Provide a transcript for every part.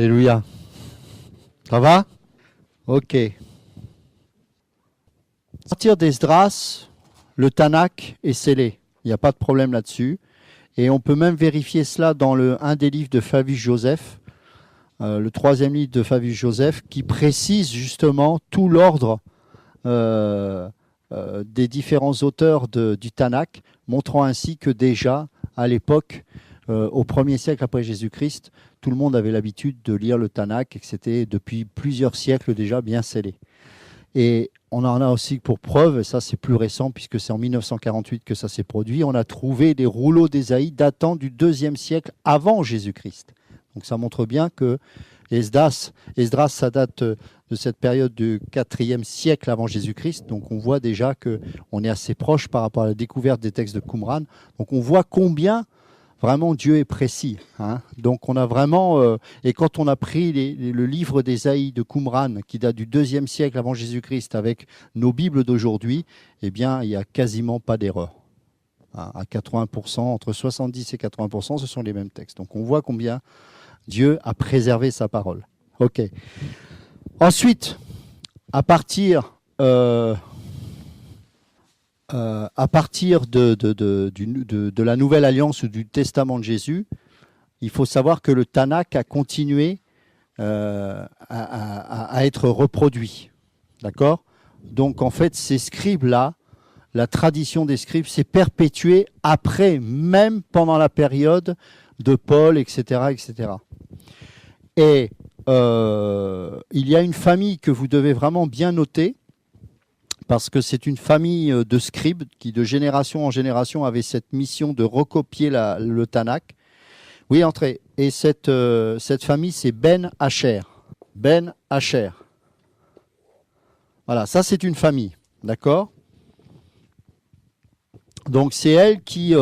Alléluia. Ça va? Ok. À partir d'Esdras, le Tanakh est scellé. Il n'y a pas de problème là-dessus. Et on peut même vérifier cela dans un des livres de Flavius Joseph, le troisième livre de Flavius Joseph, qui précise justement tout l'ordre des différents auteurs du Tanakh, montrant ainsi que déjà, à l'époque, au 1er siècle après Jésus-Christ, tout le monde avait l'habitude de lire le Tanakh et que c'était depuis plusieurs siècles déjà bien scellé. Et on en a aussi pour preuve, et ça c'est plus récent puisque c'est en 1948 que ça s'est produit, on a trouvé des rouleaux d'Ésaïe datant du 2e siècle avant Jésus-Christ. Donc ça montre bien que Esdras, ça date de cette période du 4e siècle avant Jésus-Christ. Donc on voit déjà qu'on est assez proche par rapport à la découverte des textes de Qumran. Donc on voit combien vraiment Dieu est précis. Hein. Donc on a vraiment... et quand on a pris le livre d'Ésaïe de Qumran, qui date du 2e siècle avant Jésus-Christ, avec nos Bibles d'aujourd'hui, eh bien il n'y a quasiment pas d'erreur. À 80%, entre 70 et 80%, ce sont les mêmes textes. Donc on voit combien Dieu a préservé sa parole. Ok. Ensuite, à partir de la Nouvelle Alliance ou du Testament de Jésus, il faut savoir que le Tanakh a continué à être reproduit. D'accord ? Donc en fait, ces scribes-là, la tradition des scribes s'est perpétuée après, même pendant la période de Paul, etc., etc. Et il y a une famille que vous devez vraiment bien noter, parce que c'est une famille de scribes qui, de génération en génération, avait cette mission de recopier le Tanakh. Oui, entrez. Et cette famille, c'est Ben Asher. Ben Asher. Voilà, ça c'est une famille, d'accord ? Donc c'est elle qui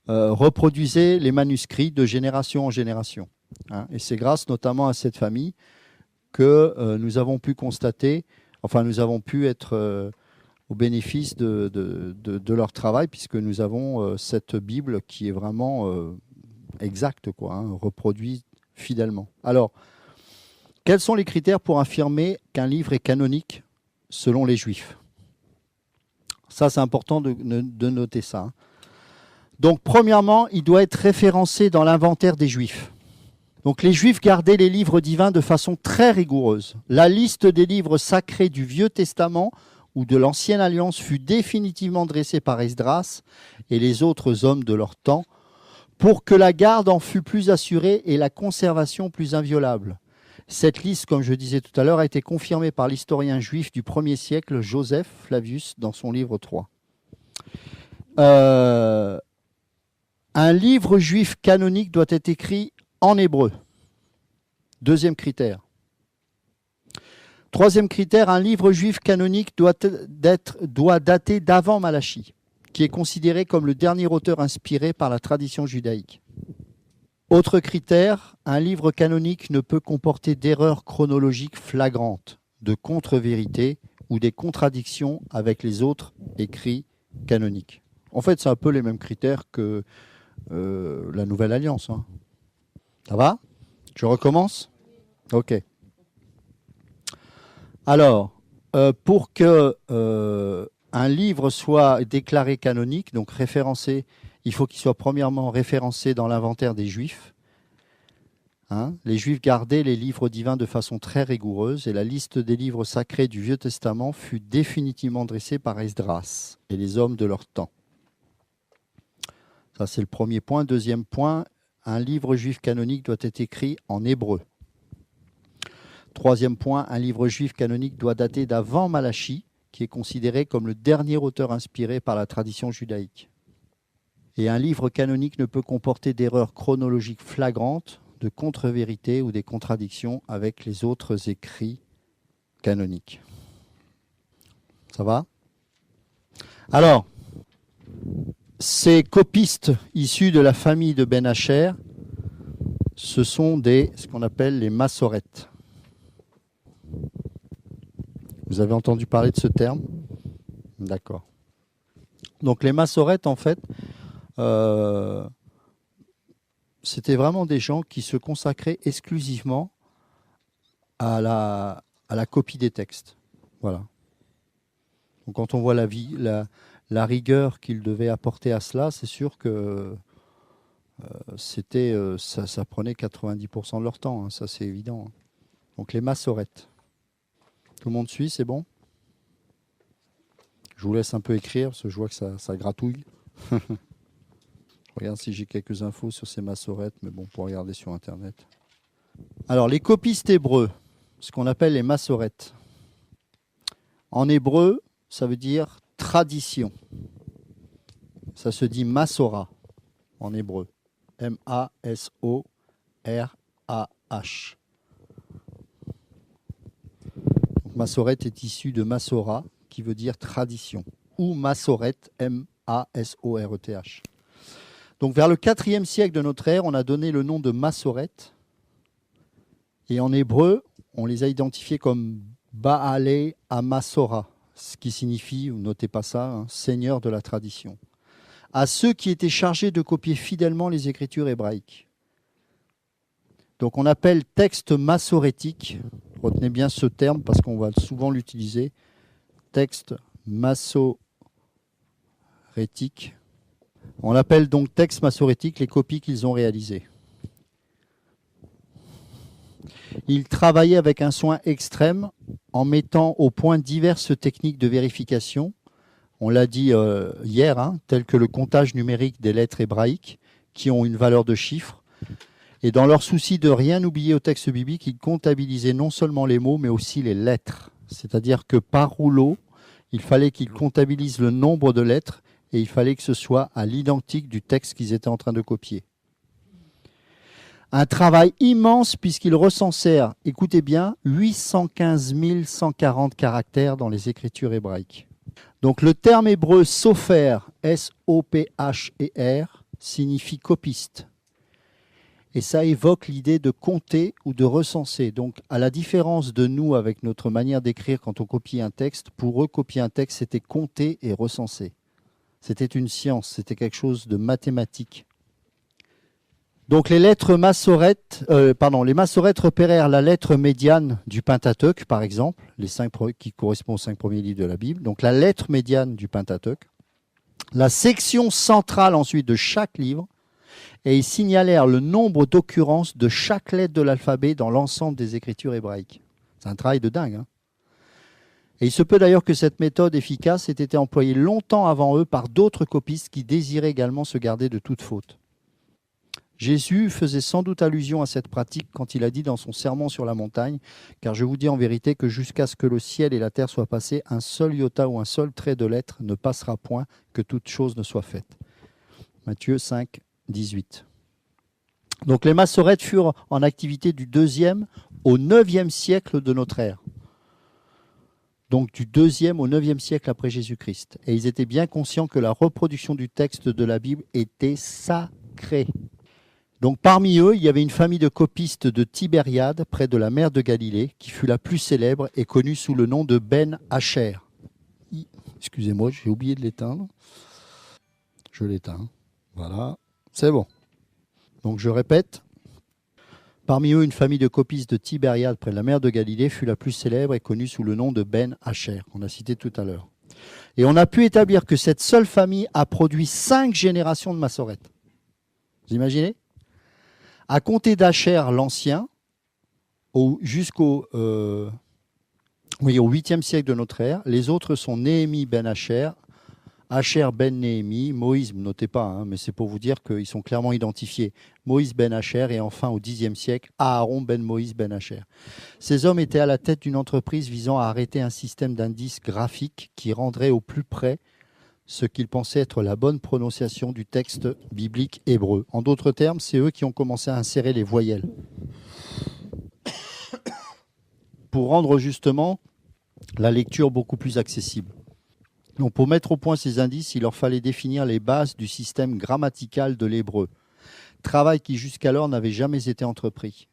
reproduisait les manuscrits de génération en génération. Hein, et c'est grâce notamment à cette famille que nous avons pu constater, enfin nous avons pu être au bénéfice de leur travail, puisque nous avons cette Bible qui est vraiment exacte, quoi, hein, reproduite fidèlement. Alors, quels sont les critères pour affirmer qu'un livre est canonique selon les Juifs ? Ça, c'est important de noter ça. Hein. Donc, premièrement, il doit être référencé dans l'inventaire des Juifs. Donc, les Juifs gardaient les livres divins de façon très rigoureuse. La liste des livres sacrés du Vieux Testament ou de l'Ancienne Alliance fut définitivement dressée par Esdras et les autres hommes de leur temps pour que la garde en fût plus assurée et la conservation plus inviolable. Cette liste, comme je disais tout à l'heure, a été confirmée par l'historien juif du 1er siècle, Joseph Flavius, dans son livre 3. Un livre juif canonique doit être écrit en hébreu. Deuxième critère. Troisième critère, un livre juif canonique doit dater d'avant Malachie, qui est considéré comme le dernier auteur inspiré par la tradition judaïque. Autre critère, un livre canonique ne peut comporter d'erreurs chronologiques flagrantes, de contre-vérités ou des contradictions avec les autres écrits canoniques. En fait, c'est un peu les mêmes critères que la Nouvelle Alliance. Hein. Ça va ? Je recommence ? Ok. Alors, pour que un livre soit déclaré canonique, donc référencé, il faut qu'il soit premièrement référencé dans l'inventaire des Juifs. Hein, les Juifs gardaient les livres divins de façon très rigoureuse et la liste des livres sacrés du Vieux Testament fut définitivement dressée par Esdras et les hommes de leur temps. Ça, c'est le premier point. Deuxième point, un livre juif canonique doit être écrit en hébreu. Troisième point, un livre juif canonique doit dater d'avant Malachie, qui est considéré comme le dernier auteur inspiré par la tradition judaïque. Et un livre canonique ne peut comporter d'erreurs chronologiques flagrantes, de contre-vérités ou des contradictions avec les autres écrits canoniques. Ça va ? Alors, ces copistes issus de la famille de Ben Asher, ce sont ce qu'on appelle les massorètes. Vous avez entendu parler de ce terme ? D'accord. Donc les massorètes, en fait, c'était vraiment des gens qui se consacraient exclusivement à la copie des textes. Voilà. Donc quand on voit la rigueur qu'ils devaient apporter à cela, c'est sûr que ça prenait 90% de leur temps, hein, ça c'est évident. Donc les massorettes. Tout le monde suit, c'est bon? Je vous laisse un peu écrire, parce que je vois que ça gratouille. Je regarde si j'ai quelques infos sur ces massorettes, mais bon, pour regarder sur Internet. Alors, les copistes hébreux, ce qu'on appelle les massorettes. En hébreu, ça veut dire tradition. Ça se dit Massora en hébreu. M-A-S-O-R-A-H. Massorette est issue de Massora, qui veut dire tradition, ou Massorette, M-A-S-O-R-E-T-H. Donc vers le 4e siècle de notre ère, on a donné le nom de Massorette. Et en hébreu, on les a identifiés comme Baalei Amassora, ce qui signifie, notez pas ça, hein, seigneur de la tradition. À ceux qui étaient chargés de copier fidèlement les écritures hébraïques. Donc on appelle texte massorétique, retenez bien ce terme parce qu'on va souvent l'utiliser, texte massorétique. On appelle donc texte massorétique les copies qu'ils ont réalisées. Ils travaillaient avec un soin extrême en mettant au point diverses techniques de vérification. On l'a dit hier, hein, telles que le comptage numérique des lettres hébraïques qui ont une valeur de chiffre. Et dans leur souci de rien oublier au texte biblique, ils comptabilisaient non seulement les mots, mais aussi les lettres. C'est-à-dire que par rouleau, il fallait qu'ils comptabilisent le nombre de lettres et il fallait que ce soit à l'identique du texte qu'ils étaient en train de copier. Un travail immense puisqu'ils recensèrent, écoutez bien, 815 140 caractères dans les écritures hébraïques. Donc le terme hébreu sopher, S-O-P-H-E-R, signifie copiste. Et ça évoque l'idée de compter ou de recenser. Donc à la différence de nous avec notre manière d'écrire quand on copie un texte, pour eux, copier un texte, c'était compter et recenser. C'était une science, c'était quelque chose de mathématique. Donc les massorettes repérèrent la lettre médiane du Pentateuque, par exemple, qui correspond aux 5 premiers livres de la Bible. Donc la lettre médiane du Pentateuque, la section centrale ensuite de chaque livre, et ils signalèrent le nombre d'occurrences de chaque lettre de l'alphabet dans l'ensemble des écritures hébraïques. C'est un travail de dingue, hein. Et il se peut d'ailleurs que cette méthode efficace ait été employée longtemps avant eux par d'autres copistes qui désiraient également se garder de toute faute. Jésus faisait sans doute allusion à cette pratique quand il a dit dans son sermon sur la montagne, car je vous dis en vérité que jusqu'à ce que le ciel et la terre soient passés, un seul iota ou un seul trait de lettre ne passera point, que toute chose ne soit faite. Matthieu 5, 18. Donc les massorettes furent en activité du 2e au 9e siècle de notre ère. Donc du 2e au 9e siècle après Jésus-Christ. Et ils étaient bien conscients que la reproduction du texte de la Bible était sacrée. Donc parmi eux, il y avait une famille de copistes de Tibériade, près de la mer de Galilée, qui fut la plus célèbre et connue sous le nom de Ben Hacher. Excusez-moi, j'ai oublié de l'éteindre. Je l'éteins. Voilà, c'est bon. Donc je répète. Parmi eux, une famille de copistes de Tibériade, près de la mer de Galilée, fut la plus célèbre et connue sous le nom de Ben Hacher, qu'on a cité tout à l'heure. Et on a pu établir que cette seule famille a produit 5 générations de massorettes. Vous imaginez ? À compter d'Hacher l'Ancien, jusqu'au au 8e siècle de notre ère, les autres sont Néhémie ben Hacher, Hacher ben Néhémie, Moïse, notez pas, hein, mais c'est pour vous dire qu'ils sont clairement identifiés. Moïse ben Hacher et enfin au Xe siècle, Aaron ben Moïse ben Hacher. Ces hommes étaient à la tête d'une entreprise visant à arrêter un système d'indices graphiques qui rendrait au plus près ce qu'ils pensaient être la bonne prononciation du texte biblique hébreu. En d'autres termes, c'est eux qui ont commencé à insérer les voyelles pour rendre justement la lecture beaucoup plus accessible. Donc pour mettre au point ces indices, il leur fallait définir les bases du système grammatical de l'hébreu, travail qui jusqu'alors n'avait jamais été entrepris.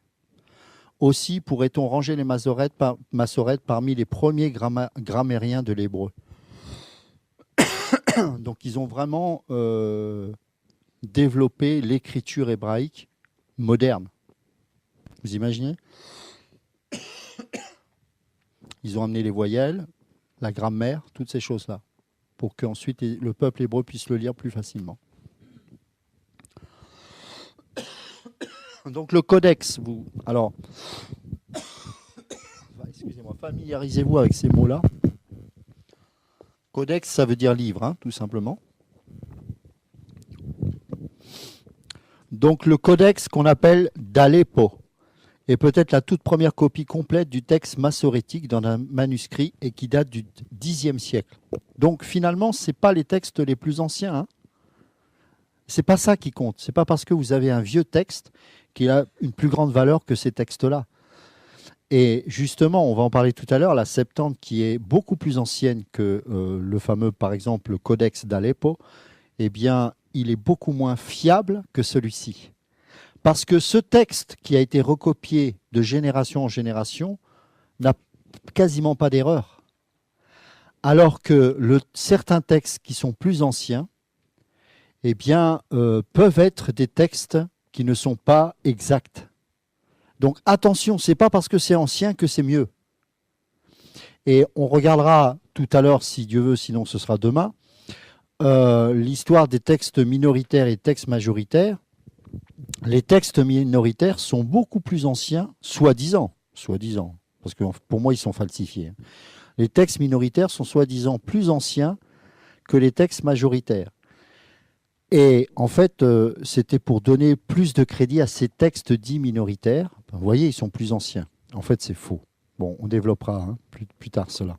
Aussi pourrait-on ranger les massorettes parmi les premiers grammairiens de l'hébreu. Donc ils ont vraiment développé l'écriture hébraïque moderne. Vous imaginez? Ils ont amené les voyelles, la grammaire, toutes ces choses-là, pour qu'ensuite le peuple hébreu puisse le lire plus facilement. Donc le codex, alors, excusez-moi, familiarisez-vous avec ces mots-là. Codex, ça veut dire livre, hein, tout simplement. Donc le codex qu'on appelle d'Aleppo est peut-être la toute première copie complète du texte massorétique dans un manuscrit et qui date du Xe siècle. Donc finalement, ce n'est pas les textes les plus anciens. Hein. Ce n'est pas ça qui compte. Ce n'est pas parce que vous avez un vieux texte qu'il a une plus grande valeur que ces textes-là. Et justement, on va en parler tout à l'heure, la Septante qui est beaucoup plus ancienne que le fameux, par exemple, le Codex d'Aleppo, eh bien, il est beaucoup moins fiable que celui-ci. Parce que ce texte qui a été recopié de génération en génération n'a quasiment pas d'erreur. Alors que certains textes qui sont plus anciens, eh bien, peuvent être des textes qui ne sont pas exacts. Donc attention, ce n'est pas parce que c'est ancien que c'est mieux. Et on regardera tout à l'heure, si Dieu veut, sinon ce sera demain, l'histoire des textes minoritaires et textes majoritaires. Les textes minoritaires sont beaucoup plus anciens, soi-disant, parce que pour moi ils sont falsifiés. Les textes minoritaires sont soi-disant plus anciens que les textes majoritaires. Et en fait, c'était pour donner plus de crédit à ces textes dits minoritaires. Vous voyez, ils sont plus anciens. En fait, c'est faux. Bon, on développera plus tard cela.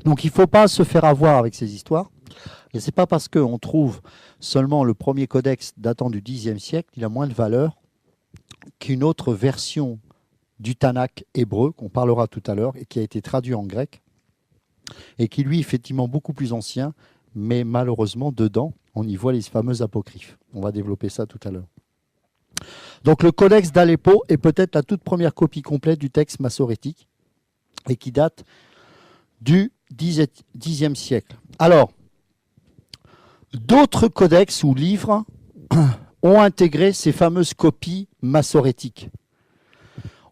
Donc, il ne faut pas se faire avoir avec ces histoires. Et ce n'est pas parce qu'on trouve seulement le premier codex datant du Xe siècle qu'il a moins de valeur qu'une autre version du Tanakh hébreu, qu'on parlera tout à l'heure, et qui a été traduit en grec, et qui, lui, est effectivement beaucoup plus ancien, mais malheureusement, dedans, on y voit les fameux apocryphes. On va développer ça tout à l'heure. Donc le codex d'Aleppo est peut-être la toute première copie complète du texte massorétique et qui date du Xe siècle. Alors, d'autres codex ou livres ont intégré ces fameuses copies massorétiques.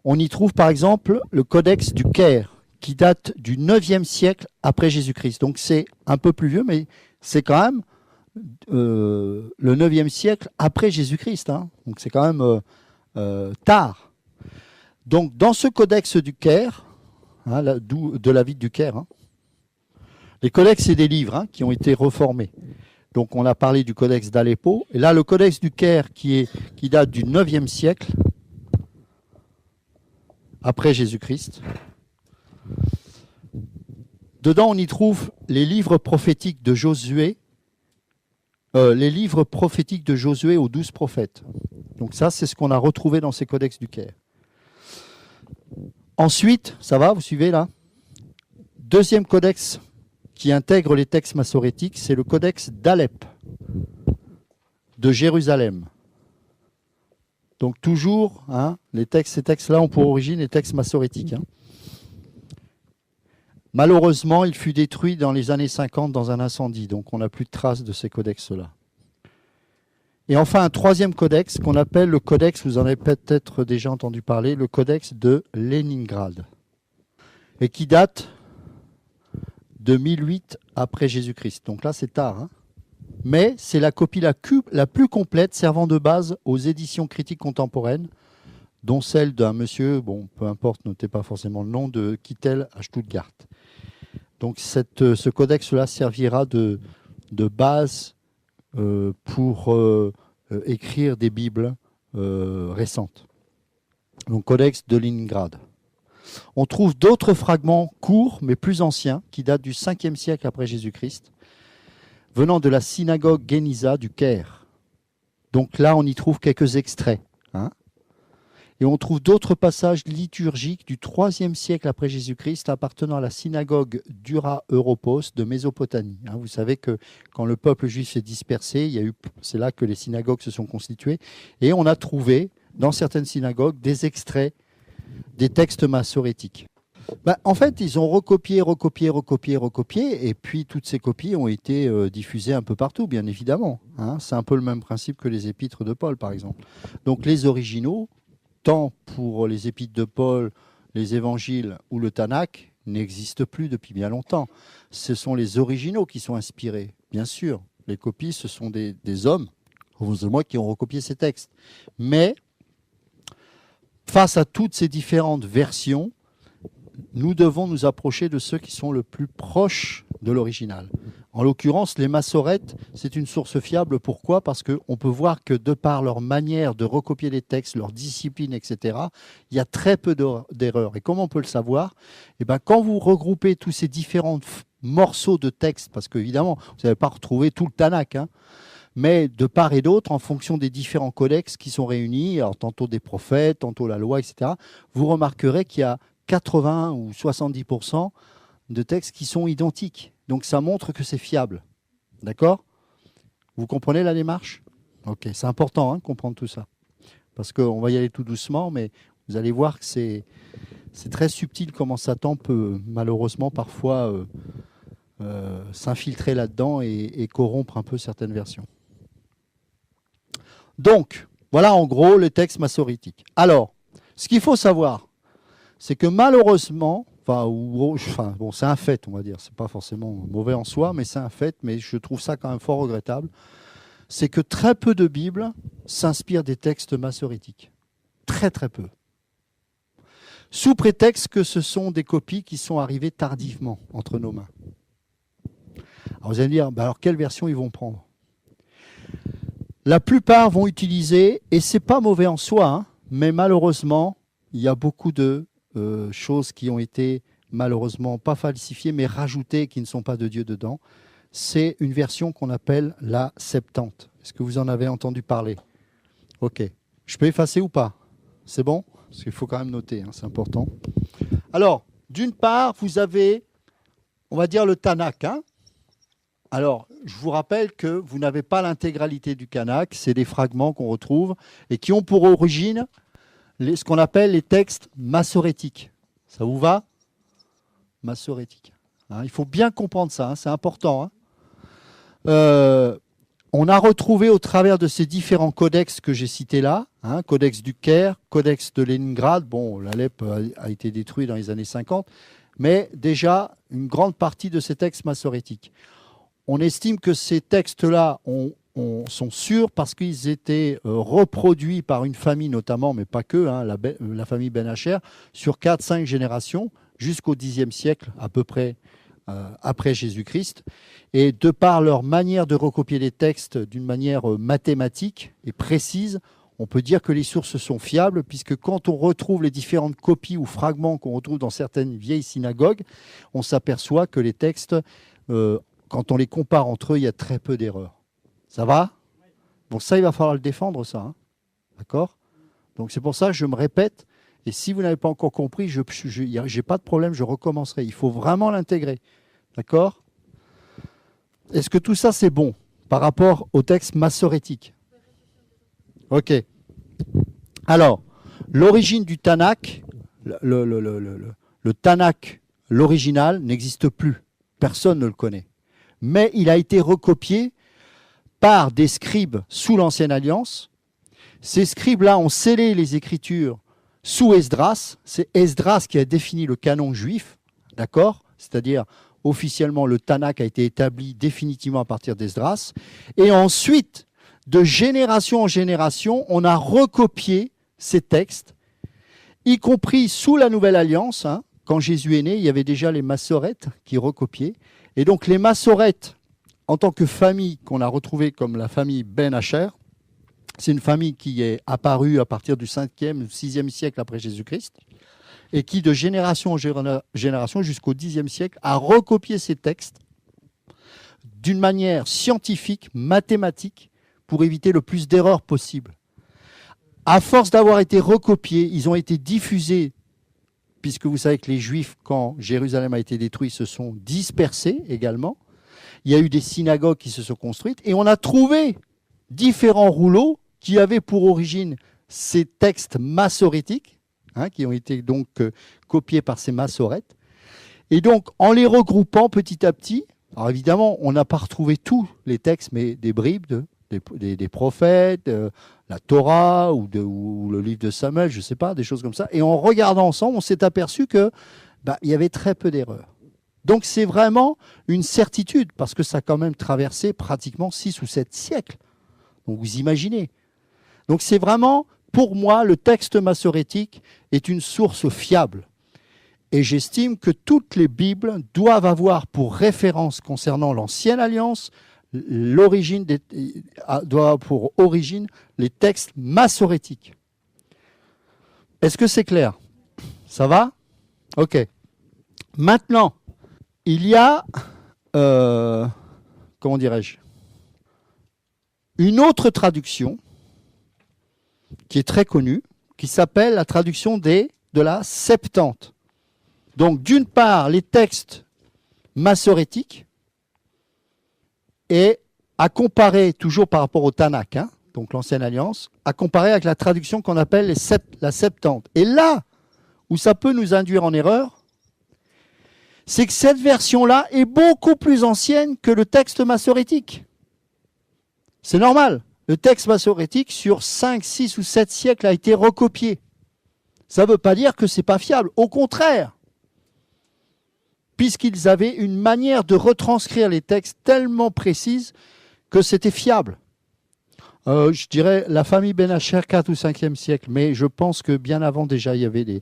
On y trouve par exemple le codex du Caire, qui date du 9e siècle après Jésus-Christ. Donc c'est un peu plus vieux, mais c'est quand même le 9e siècle après Jésus-Christ. Hein. Donc c'est quand même tard. Donc dans ce codex du Caire, hein, de la ville du Caire, hein, les codex, c'est des livres qui ont été reformés. Donc on a parlé du codex d'Aleppo. Et là, le codex du Caire qui date du 9e siècle après Jésus-Christ. Dedans, on y trouve les livres prophétiques de Josué, aux 12 prophètes. Donc ça, c'est ce qu'on a retrouvé dans ces codex du Caire. Ensuite, ça va, vous suivez là? Deuxième codex qui intègre les textes massorétiques, c'est le codex d'Alep, de Jérusalem. Donc toujours, hein, ces textes-là ont pour origine les textes massorétiques. Hein. Malheureusement, il fut détruit dans les années 50 dans un incendie, donc on n'a plus de traces de ces codex-là. Et enfin, un troisième codex qu'on appelle le codex, vous en avez peut-être déjà entendu parler, le codex de Léningrad, et qui date de 1008 après Jésus-Christ. Donc là, c'est tard. Hein. Mais c'est la copie la plus complète servant de base aux éditions critiques contemporaines, dont celle d'un monsieur, bon, peu importe, notez pas forcément le nom, de Kittel à Stuttgart. Donc ce codex-là servira de base pour écrire des Bibles récentes. Donc codex de Léningrad. On trouve d'autres fragments courts, mais plus anciens, qui datent du 5e siècle après Jésus-Christ, venant de la synagogue Génisa du Caire. Donc là, on y trouve quelques extraits. Hein. Et on trouve d'autres passages liturgiques du 3e siècle après Jésus-Christ appartenant à la synagogue d'Ura Europos de Mésopotamie. Hein, vous savez que quand le peuple juif s'est dispersé, c'est là que les synagogues se sont constituées. Et on a trouvé, dans certaines synagogues, des extraits des textes massorétiques. En fait, ils ont recopié, et puis toutes ces copies ont été diffusées un peu partout, bien évidemment. Hein. C'est un peu le même principe que les épîtres de Paul, par exemple. Donc les originaux, tant pour les épîtres de Paul, les évangiles ou le Tanakh, n'existent plus depuis bien longtemps. Ce sont les originaux qui sont inspirés, bien sûr. Les copies, ce sont des hommes, heureusement, qui ont recopié ces textes. Mais face à toutes ces différentes versions, nous devons nous approcher de ceux qui sont le plus proches de l'original. En l'occurrence, les massorètes, c'est une source fiable. Pourquoi ? Parce qu'on peut voir que de par leur manière de recopier les textes, leur discipline, etc., il y a très peu d'erreurs. Et comment on peut le savoir ? Quand vous regroupez tous ces différents morceaux de texte, parce qu'évidemment, vous n'allez pas retrouver tout le Tanakh, hein, mais de part et d'autre, en fonction des différents codex qui sont réunis, alors tantôt des prophètes, tantôt la loi, etc., vous remarquerez qu'il y a 80 ou 70% de textes qui sont identiques. Donc ça montre que c'est fiable. D'accord ? Vous comprenez la démarche ? Ok, c'est important de comprendre tout ça. Parce qu'on va y aller tout doucement, mais vous allez voir que c'est très subtil comment Satan peut malheureusement parfois s'infiltrer là-dedans et corrompre un peu certaines versions. Donc, voilà en gros le texte massorétique. Alors, ce qu'il faut savoir, c'est que malheureusement, c'est un fait, on va dire, c'est pas forcément mauvais en soi, mais c'est un fait, mais je trouve ça quand même fort regrettable, c'est que très peu de Bibles s'inspirent des textes massorétiques. Très très peu. Sous prétexte que ce sont des copies qui sont arrivées tardivement entre nos mains. Alors vous allez me dire, alors quelle version ils vont prendre ? La plupart vont utiliser, et c'est pas mauvais en soi, mais malheureusement, il y a beaucoup de choses qui ont été malheureusement pas falsifiées, mais rajoutées, qui ne sont pas de Dieu dedans. C'est une version qu'on appelle la Septante. Est-ce que vous en avez entendu parler ? Ok. Je peux effacer ou pas ? C'est bon ? Parce qu'il faut quand même noter, c'est important. Alors, d'une part, vous avez, on va dire, le Tanakh. Alors, je vous rappelle que vous n'avez pas l'intégralité du Tanakh, c'est des fragments qu'on retrouve et qui ont pour origine ce qu'on appelle les textes massorétiques. Ça vous va ? Massorétiques. Il faut bien comprendre ça, c'est important. On a retrouvé au travers de ces différents codex que j'ai cités là, codex du Caire, codex de Leningrad, bon, l'Alep a été détruit dans les années 50, mais déjà une grande partie de ces textes massorétiques. On estime que ces textes-là sont sûrs parce qu'ils étaient reproduits par une famille notamment, mais pas que, la famille Ben Hacher, sur 4-5 générations, jusqu'au Xe siècle à peu près après Jésus-Christ. Et de par leur manière de recopier les textes d'une manière mathématique et précise, on peut dire que les sources sont fiables, puisque quand on retrouve les différentes copies ou fragments qu'on retrouve dans certaines vieilles synagogues, on s'aperçoit que les textes, quand on les compare entre eux, il y a très peu d'erreurs. Ça va ? Donc ça, il va falloir le défendre, ça. D'accord ? Donc c'est pour ça que je me répète, et si vous n'avez pas encore compris, je n'ai pas de problème, je recommencerai. Il faut vraiment l'intégrer. D'accord ? Est-ce que tout ça, c'est bon par rapport au texte massorétique ? Ok. Alors, l'origine du Tanakh, le Tanakh, l'original, n'existe plus. Personne ne le connaît. Mais il a été recopié par des scribes sous l'Ancienne Alliance. Ces scribes-là ont scellé les Écritures sous Esdras. C'est Esdras qui a défini le canon juif, d'accord ? C'est-à-dire, officiellement, le Tanakh a été établi définitivement à partir d'Esdras. Et ensuite, de génération en génération, on a recopié ces textes, y compris sous la Nouvelle Alliance. Quand Jésus est né, il y avait déjà les massorètes qui recopiaient. Et donc, les massorètes, en tant que famille qu'on a retrouvée comme la famille Ben Hacher, c'est une famille qui est apparue à partir du 5e ou 6e siècle après Jésus-Christ et qui, de génération en génération jusqu'au 10e siècle, a recopié ces textes d'une manière scientifique, mathématique, pour éviter le plus d'erreurs possible. À force d'avoir été recopiés, ils ont été diffusés, puisque vous savez que les Juifs, quand Jérusalem a été détruit, se sont dispersés également. Il y a eu des synagogues qui se sont construites et on a trouvé différents rouleaux qui avaient pour origine ces textes massorétiques, hein, qui ont été donc copiés par ces massorètes. Et donc, en les regroupant petit à petit, alors évidemment, on n'a pas retrouvé tous les textes, mais des bribes des prophètes, la Torah ou le livre de Samuel, je ne sais pas, des choses comme ça. Et en regardant ensemble, on s'est aperçu qu'il y avait très peu d'erreurs. Donc c'est vraiment une certitude, parce que ça a quand même traversé pratiquement 6 ou 7 siècles. Donc vous imaginez. Donc c'est vraiment, pour moi, le texte massorétique est une source fiable. Et j'estime que toutes les Bibles doivent avoir pour référence concernant l'Ancienne Alliance doit avoir pour origine les textes massorétiques. Est-ce que c'est clair? Ça va? Ok. Maintenant, il y a, comment dirais-je, une autre traduction qui est très connue, qui s'appelle la traduction de la Septante. Donc, d'une part, les textes massorétiques, et à comparer, toujours par rapport au Tanakh, hein, donc l'Ancienne Alliance, à comparer avec la traduction qu'on appelle la Septante. Et là où ça peut nous induire en erreur, c'est que cette version-là est beaucoup plus ancienne que le texte massorétique. C'est normal. Le texte massorétique, sur 5, 6 ou 7 siècles, a été recopié. Ça ne veut pas dire que ce n'est pas fiable. Au contraire, puisqu'ils avaient une manière de retranscrire les textes tellement précise que c'était fiable. Je dirais la famille Ben Hacher, 4 ou 5e siècle, mais je pense que bien avant déjà, il y avait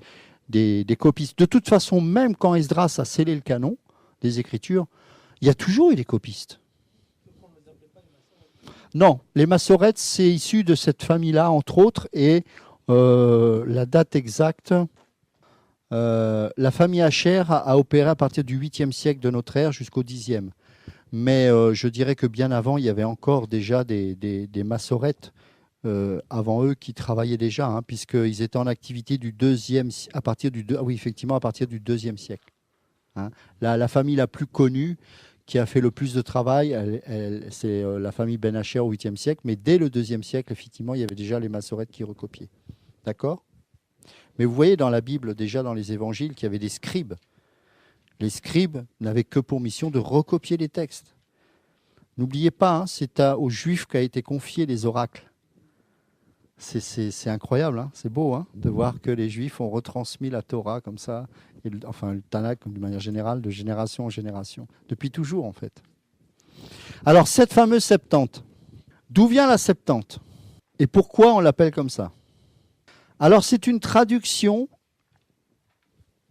des copistes. De toute façon, même quand Esdras a scellé le canon des Écritures, il y a toujours eu des copistes. Non, les Massorètes, c'est issu de cette famille-là, entre autres, et la date exacte... la famille Hacher a opéré à partir du 8e siècle de notre ère jusqu'au 10e. Mais je dirais que bien avant, il y avait encore déjà des massorètes avant eux qui travaillaient déjà, hein, puisqu'ils étaient en activité à partir du 2e siècle. Hein. La famille la plus connue qui a fait le plus de travail, c'est la famille Ben Hacher au 8e siècle, mais dès le 2e siècle, effectivement, il y avait déjà les massorètes qui recopiaient. D'accord ? Mais vous voyez dans la Bible, déjà dans les évangiles, qu'il y avait des scribes. Les scribes n'avaient que pour mission de recopier les textes. N'oubliez pas, hein, c'est aux Juifs qu'a été confié les oracles. C'est incroyable, hein, c'est beau hein, de voir que les Juifs ont retransmis la Torah comme ça, enfin le Tanakh de manière générale, de génération en génération, depuis toujours en fait. Alors cette fameuse Septante, d'où vient la Septante? Et pourquoi on l'appelle comme ça? Alors c'est une traduction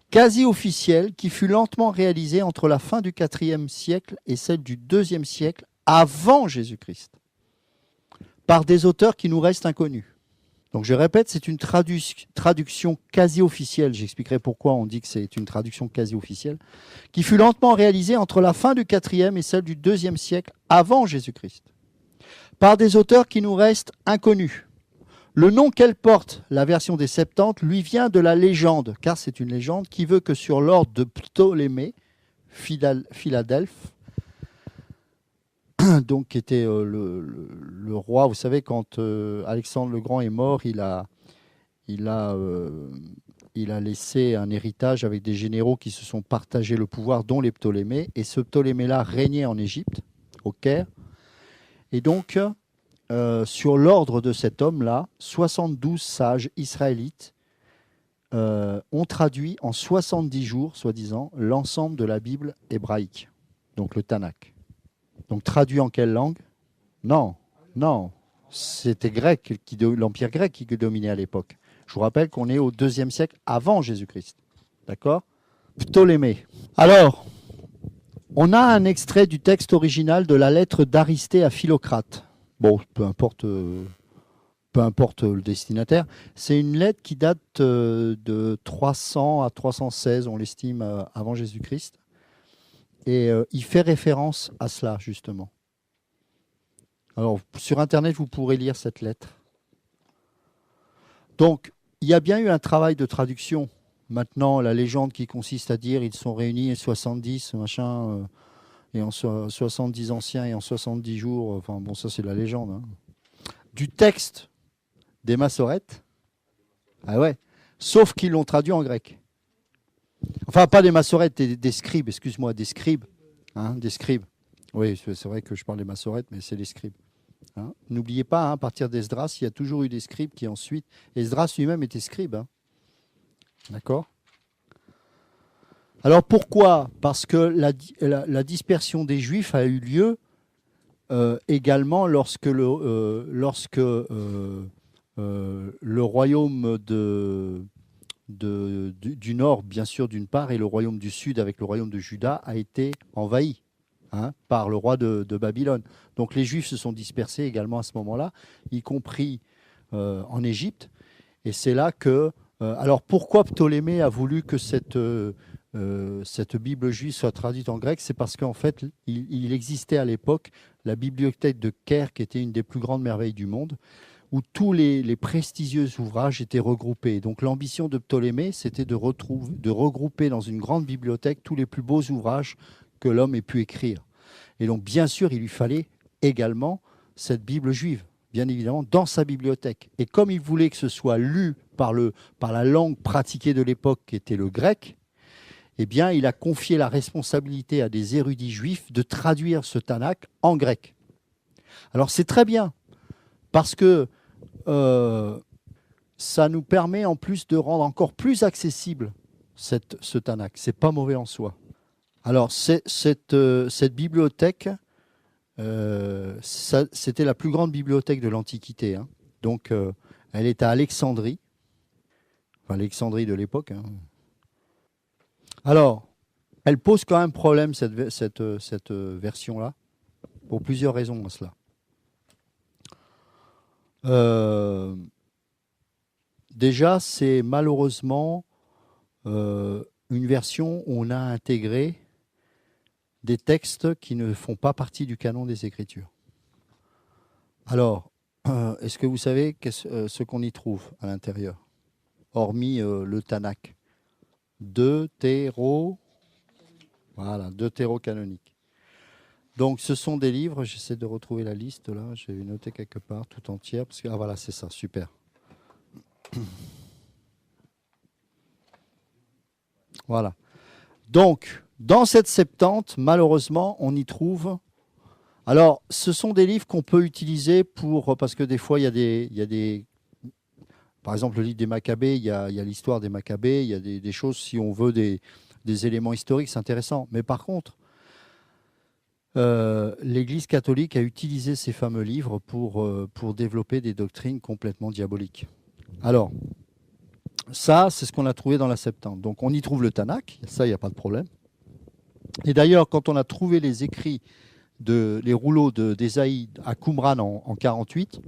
quasi officielle qui fut lentement réalisée entre la fin du IVe siècle et celle du IIe siècle avant Jésus-Christ, par des auteurs qui nous restent inconnus. Donc je répète, c'est une traduction quasi officielle, j'expliquerai pourquoi on dit que c'est une traduction quasi officielle, qui fut lentement réalisée entre la fin du IVe et celle du IIe siècle avant Jésus-Christ, par des auteurs qui nous restent inconnus. Le nom qu'elle porte, la version des Septante, lui vient de la légende, car c'est une légende qui veut que sur l'ordre de Ptolémée, Philadelphe, donc qui était le roi, vous savez, quand Alexandre le Grand est mort, il a laissé un héritage avec des généraux qui se sont partagés le pouvoir, dont les Ptolémées, et ce Ptolémée-là régnait en Égypte, au Caire, et donc... sur l'ordre de cet homme-là, 72 sages israélites ont traduit en 70 jours, soi-disant, l'ensemble de la Bible hébraïque, donc le Tanakh. Donc traduit en quelle langue? Non, c'était grec, l'Empire grec qui dominait à l'époque. Je vous rappelle qu'on est au IIe siècle avant Jésus-Christ. D'accord? Ptolémée. Alors, on a un extrait du texte original de la lettre d'Aristée à Philocrate. Bon, peu importe le destinataire. C'est une lettre qui date de 300 à 316, on l'estime, avant Jésus-Christ. Et il fait référence à cela, justement. Alors, sur Internet, vous pourrez lire cette lettre. Donc, il y a bien eu un travail de traduction. Maintenant, la légende qui consiste à dire ils sont réunis 70, machin... et en 70 anciens et en 70 jours, enfin bon, ça c'est la légende, hein. Du texte des Massorètes, ah ouais, sauf qu'ils l'ont traduit en grec. Enfin, pas des massorettes, des scribes, excuse-moi, des scribes. Hein, des scribes. Oui, c'est vrai que je parle des massorettes, mais c'est des scribes. Hein. N'oubliez pas, hein, à partir d'Esdras, il y a toujours eu des scribes qui ensuite... Esdras lui-même était scribe. Hein. D'accord ? Alors pourquoi ? Parce que la dispersion des Juifs a eu lieu également lorsque le royaume du Nord, bien sûr, d'une part, et le royaume du Sud, avec le royaume de Juda, a été envahi par le roi de Babylone. Donc les Juifs se sont dispersés également à ce moment-là, y compris en Égypte. Et c'est là que... alors pourquoi Ptolémée a voulu que cette Bible juive soit traduite en grec? C'est parce qu'en fait, il existait à l'époque la bibliothèque de Caire, qui était une des plus grandes merveilles du monde, où tous les prestigieux ouvrages étaient regroupés. Donc l'ambition de Ptolémée, c'était de regrouper dans une grande bibliothèque tous les plus beaux ouvrages que l'homme ait pu écrire. Et donc, bien sûr, il lui fallait également cette Bible juive, bien évidemment, dans sa bibliothèque. Et comme il voulait que ce soit lu par la langue pratiquée de l'époque, qui était le grec, eh bien, il a confié la responsabilité à des érudits juifs de traduire ce Tanakh en grec. Alors, c'est très bien, parce que ça nous permet en plus de rendre encore plus accessible ce Tanakh. Ce n'est pas mauvais en soi. Alors, cette bibliothèque, c'était la plus grande bibliothèque de l'Antiquité. Hein. Donc, elle est à Alexandrie, enfin l'Alexandrie de l'époque. Hein. Alors, elle pose quand même problème, cette version-là, pour plusieurs raisons à cela. Déjà, c'est malheureusement une version où on a intégré des textes qui ne font pas partie du canon des Écritures. Alors, est-ce que vous savez ce qu'on y trouve à l'intérieur, hormis le Tanakh? Deutérocanonique. Donc, ce sont des livres, j'essaie de retrouver la liste là, j'ai noté quelque part, tout entière, parce que, ah voilà, c'est ça, super. Voilà. Donc, dans cette Septante, malheureusement, on y trouve... Alors, ce sont des livres qu'on peut utiliser parce que des fois, il y a des... Par exemple, le livre des Maccabées, il y a l'histoire des Maccabées, il y a des choses, si on veut, des éléments historiques, c'est intéressant. Mais par contre, l'Église catholique a utilisé ces fameux livres pour développer des doctrines complètement diaboliques. Alors, ça, c'est ce qu'on a trouvé dans la Septante. Donc, on y trouve le Tanakh, ça, il n'y a pas de problème. Et d'ailleurs, quand on a trouvé les écrits, les rouleaux d'Ésaïe à Qumran en 48,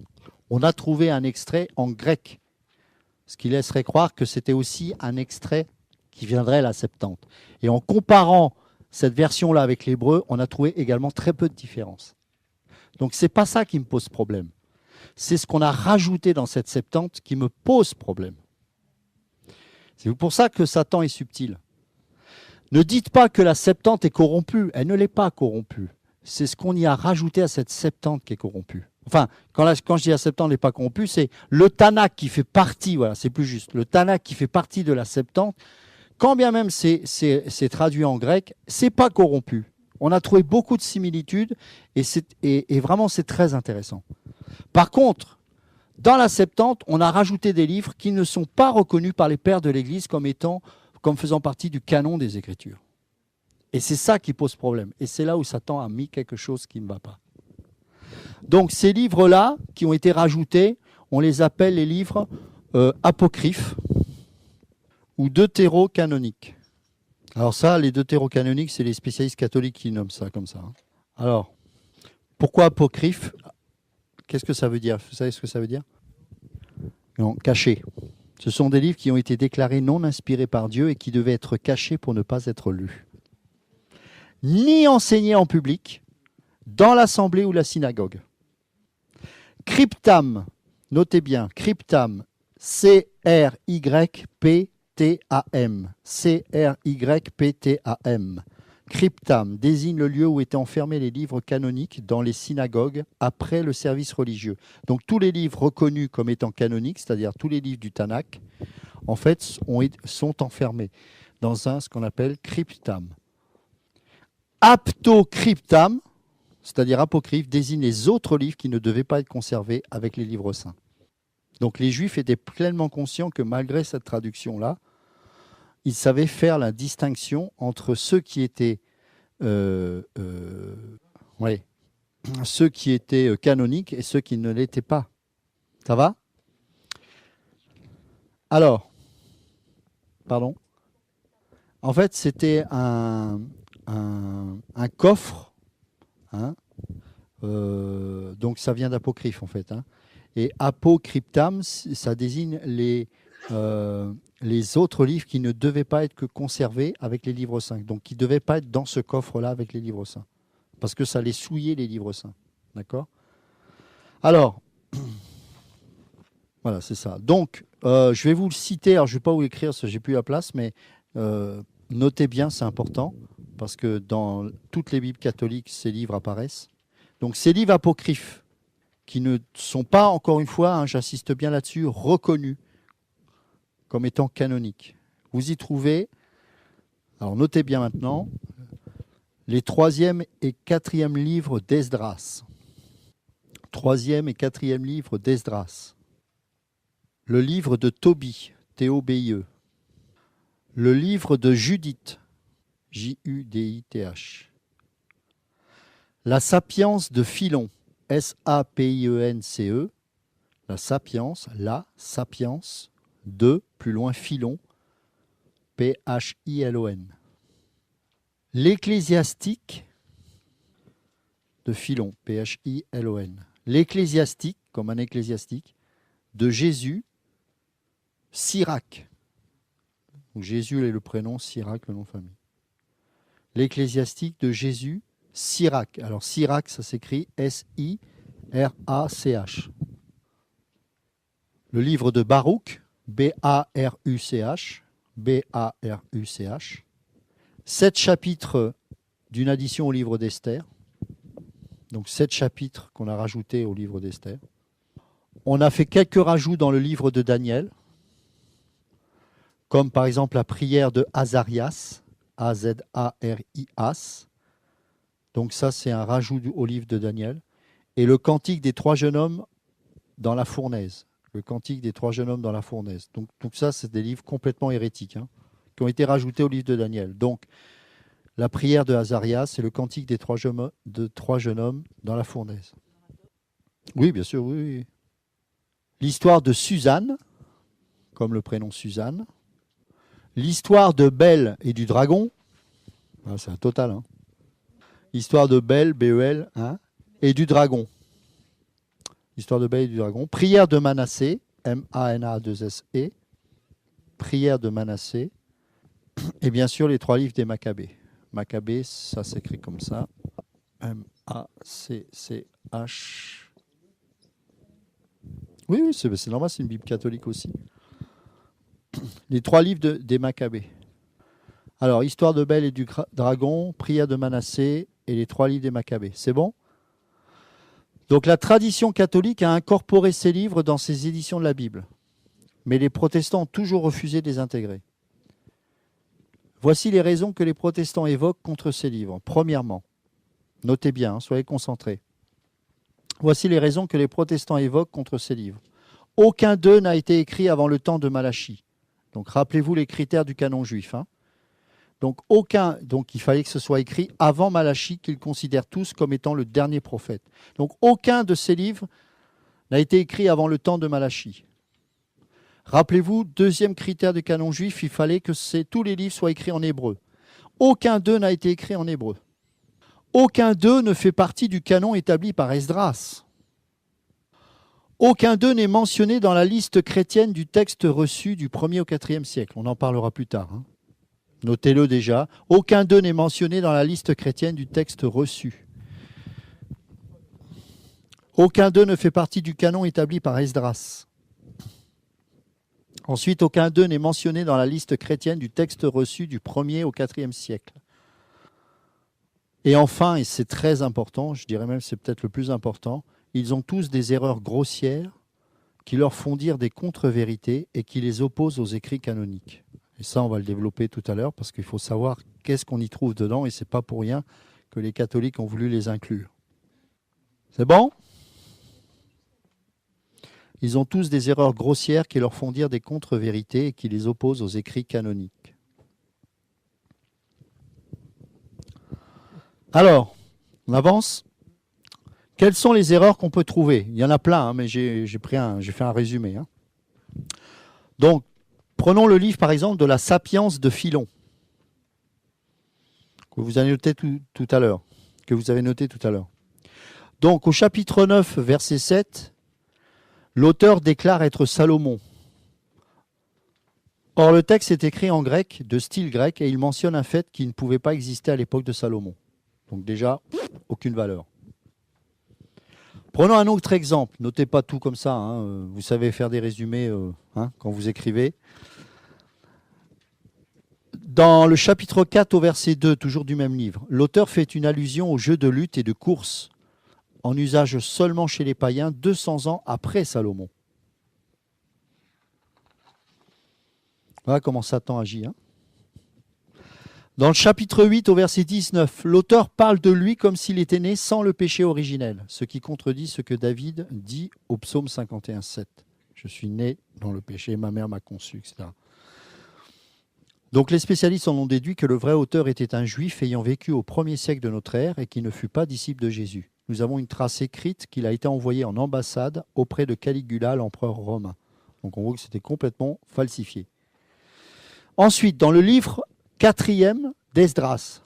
on a trouvé un extrait en grec, ce qui laisserait croire que c'était aussi un extrait qui viendrait à la Septante. Et en comparant cette version-là avec l'hébreu, on a trouvé également très peu de différence. Donc, ce n'est pas ça qui me pose problème. C'est ce qu'on a rajouté dans cette Septante qui me pose problème. C'est pour ça que Satan est subtil. Ne dites pas que la Septante est corrompue. Elle ne l'est pas corrompue. C'est ce qu'on y a rajouté à cette Septante qui est corrompue. Enfin, quand je dis la Septante n'est pas corrompue, c'est le Tanakh qui fait partie, voilà, c'est plus juste, le Tanakh qui fait partie de la Septante, quand bien même c'est traduit en grec, c'est pas corrompu. On a trouvé beaucoup de similitudes et vraiment c'est très intéressant. Par contre, dans la Septante, on a rajouté des livres qui ne sont pas reconnus par les pères de l'Église comme faisant partie du canon des Écritures. Et c'est ça qui pose problème. Et c'est là où Satan a mis quelque chose qui ne va pas. Donc ces livres-là, qui ont été rajoutés, on les appelle les livres apocryphes ou deutérocanoniques. Alors ça, les deutérocanoniques, c'est les spécialistes catholiques qui nomment ça comme ça. Alors, pourquoi apocryphe? Qu'est-ce que ça veut dire? Vous savez ce que ça veut dire? Non, cachés. Ce sont des livres qui ont été déclarés non inspirés par Dieu et qui devaient être cachés pour ne pas être lus. Ni enseignés en public, dans l'assemblée ou la synagogue. Cryptam, notez bien, cryptam, C-R-Y-P-T-A-M. C-R-Y-P-T-A-M. Cryptam désigne le lieu où étaient enfermés les livres canoniques dans les synagogues après le service religieux. Donc tous les livres reconnus comme étant canoniques, c'est-à-dire tous les livres du Tanakh, en fait, sont enfermés dans ce qu'on appelle cryptam. Aptocryptam, c'est-à-dire apocryphe, désigne les autres livres qui ne devaient pas être conservés avec les livres saints. Donc les Juifs étaient pleinement conscients que malgré cette traduction-là, ils savaient faire la distinction entre ceux qui étaient, ceux qui étaient canoniques et ceux qui ne l'étaient pas. Ça va? Alors, pardon. En fait, c'était un coffre, hein, donc ça vient d'apocryphe en fait. Hein. Et apocryptam, ça désigne les autres livres qui ne devaient pas être que conservés avec les livres saints. Donc qui ne devaient pas être dans ce coffre-là avec les livres saints. Parce que ça allait souiller les livres saints. D'accord? Alors, voilà, c'est ça. Donc, je vais vous le citer. Alors, je ne vais pas vous l'écrire parce que j'ai plus la place, mais notez bien, c'est important. Parce que dans toutes les Bibles catholiques, ces livres apparaissent. Donc, ces livres apocryphes, qui ne sont pas, encore une fois, hein, j'insiste bien là-dessus, reconnus comme étant canoniques. Vous y trouvez, alors notez bien maintenant, les 3e et 4e livres d'Esdras. 3e et 4e livres d'Esdras. Le livre de Tobie, T-O-B-I-E. Le livre de Judith, J-U-D-I-T-H. La Sapience de Philon, S-A-P-I-E-N-C-E. La Sapience de, plus loin, Philon, P-H-I-L-O-N. L'Ecclésiastique de Philon, P-H-I-L-O-N. L'Ecclésiastique, comme un ecclésiastique, de Jésus, Sirac. Donc Jésus est le prénom, Sirac le nom de famille. L'Ecclésiastique de Jésus, Sirac. Alors Sirac, ça s'écrit S-I-R-A-C-H. Le livre de Baruch, B-A-R-U-C-H. B-A-R-U-C-H. 7 chapitres d'une addition au livre d'Esther. Donc 7 chapitres qu'on a rajoutés au livre d'Esther. On a fait quelques rajouts dans le livre de Daniel, comme par exemple la prière de Azarias, A-Z-A-R-I-A-S. Donc ça, c'est un rajout au livre de Daniel. Et le cantique des 3 jeunes hommes dans la fournaise. Le cantique des 3 jeunes hommes dans la fournaise. Donc ça, c'est des livres complètement hérétiques, hein, qui ont été rajoutés au livre de Daniel. Donc, la prière de Azarias et le cantique des 3 jeunes hommes dans la fournaise. Oui, bien sûr, oui. L'histoire de Suzanne, comme le prénom Suzanne. L'histoire de Bel et du dragon. Ah, c'est un total. Hein. L'histoire de Bel, B-E-L, hein, et du dragon. L'histoire de Bel et du dragon. Prière de Manassé, M-A-N-A-2-S-E. Prière de Manassé. Et bien sûr, les 3 livres des Maccabées. Maccabée, ça s'écrit comme ça. M-A-C-C-H. Oui, c'est normal, c'est une Bible catholique aussi. Les 3 livres des Maccabées. Alors, histoire de Bel et du dragon, prière de Manassé et les 3 livres des Maccabées. C'est bon? Donc, la tradition catholique a incorporé ces livres dans ses éditions de la Bible. Mais les protestants ont toujours refusé de les intégrer. Voici les raisons que les protestants évoquent contre ces livres. Premièrement, notez bien, hein, soyez concentrés. Voici les raisons que les protestants évoquent contre ces livres. Aucun d'eux n'a été écrit avant le temps de Malachie. Donc rappelez-vous les critères du canon juif. Hein. Donc il fallait que ce soit écrit avant Malachie, qu'ils considèrent tous comme étant le dernier prophète. Donc aucun de ces livres n'a été écrit avant le temps de Malachie. Rappelez-vous, 2e critère du canon juif, il fallait que tous les livres soient écrits en hébreu. Aucun d'eux n'a été écrit en hébreu. Aucun d'eux ne fait partie du canon établi par Esdras. Aucun d'eux n'est mentionné dans la liste chrétienne du texte reçu du 1er au 4e siècle. On en parlera plus tard. Hein. Notez-le déjà. Aucun d'eux n'est mentionné dans la liste chrétienne du texte reçu. Aucun d'eux ne fait partie du canon établi par Esdras. Ensuite, aucun d'eux n'est mentionné dans la liste chrétienne du texte reçu du 1er au 4e siècle. Et enfin, et c'est très important, je dirais même c'est peut-être le plus important, ils ont tous des erreurs grossières qui leur font dire des contre-vérités et qui les opposent aux écrits canoniques. Et ça, on va le développer tout à l'heure parce qu'il faut savoir qu'est-ce qu'on y trouve dedans et ce n'est pas pour rien que les catholiques ont voulu les inclure. C'est bon ? Ils ont tous des erreurs grossières qui leur font dire des contre-vérités et qui les opposent aux écrits canoniques. Alors, on avance. Quelles sont les erreurs qu'on peut trouver? Il y en a plein, hein, mais j'ai fait un résumé. Hein. Donc, prenons le livre, par exemple, de la Sapience de Philon, que vous avez noté tout à l'heure. Donc, au chapitre 9, verset 7, l'auteur déclare être Salomon. Or, le texte est écrit en grec, de style grec, et il mentionne un fait qui ne pouvait pas exister à l'époque de Salomon. Donc déjà, aucune valeur. Prenons un autre exemple. Notez pas tout comme ça. Hein. Vous savez faire des résumés quand vous écrivez. Dans le chapitre 4 au verset 2, toujours du même livre, l'auteur fait une allusion aux jeux de lutte et de course, en usage seulement chez les païens 200 ans après Salomon. Voilà comment Satan agit. Hein. Dans le chapitre 8 au verset 19, l'auteur parle de lui comme s'il était né sans le péché originel, ce qui contredit ce que David dit au psaume 51, 7. Je suis né dans le péché, ma mère m'a conçu, etc. Donc les spécialistes en ont déduit que le vrai auteur était un juif ayant vécu au 1er siècle de notre ère et qui ne fut pas disciple de Jésus. Nous avons une trace écrite qu'il a été envoyé en ambassade auprès de Caligula, l'empereur romain. Donc on voit que c'était complètement falsifié. Ensuite, dans le livre 4e d'Esdras.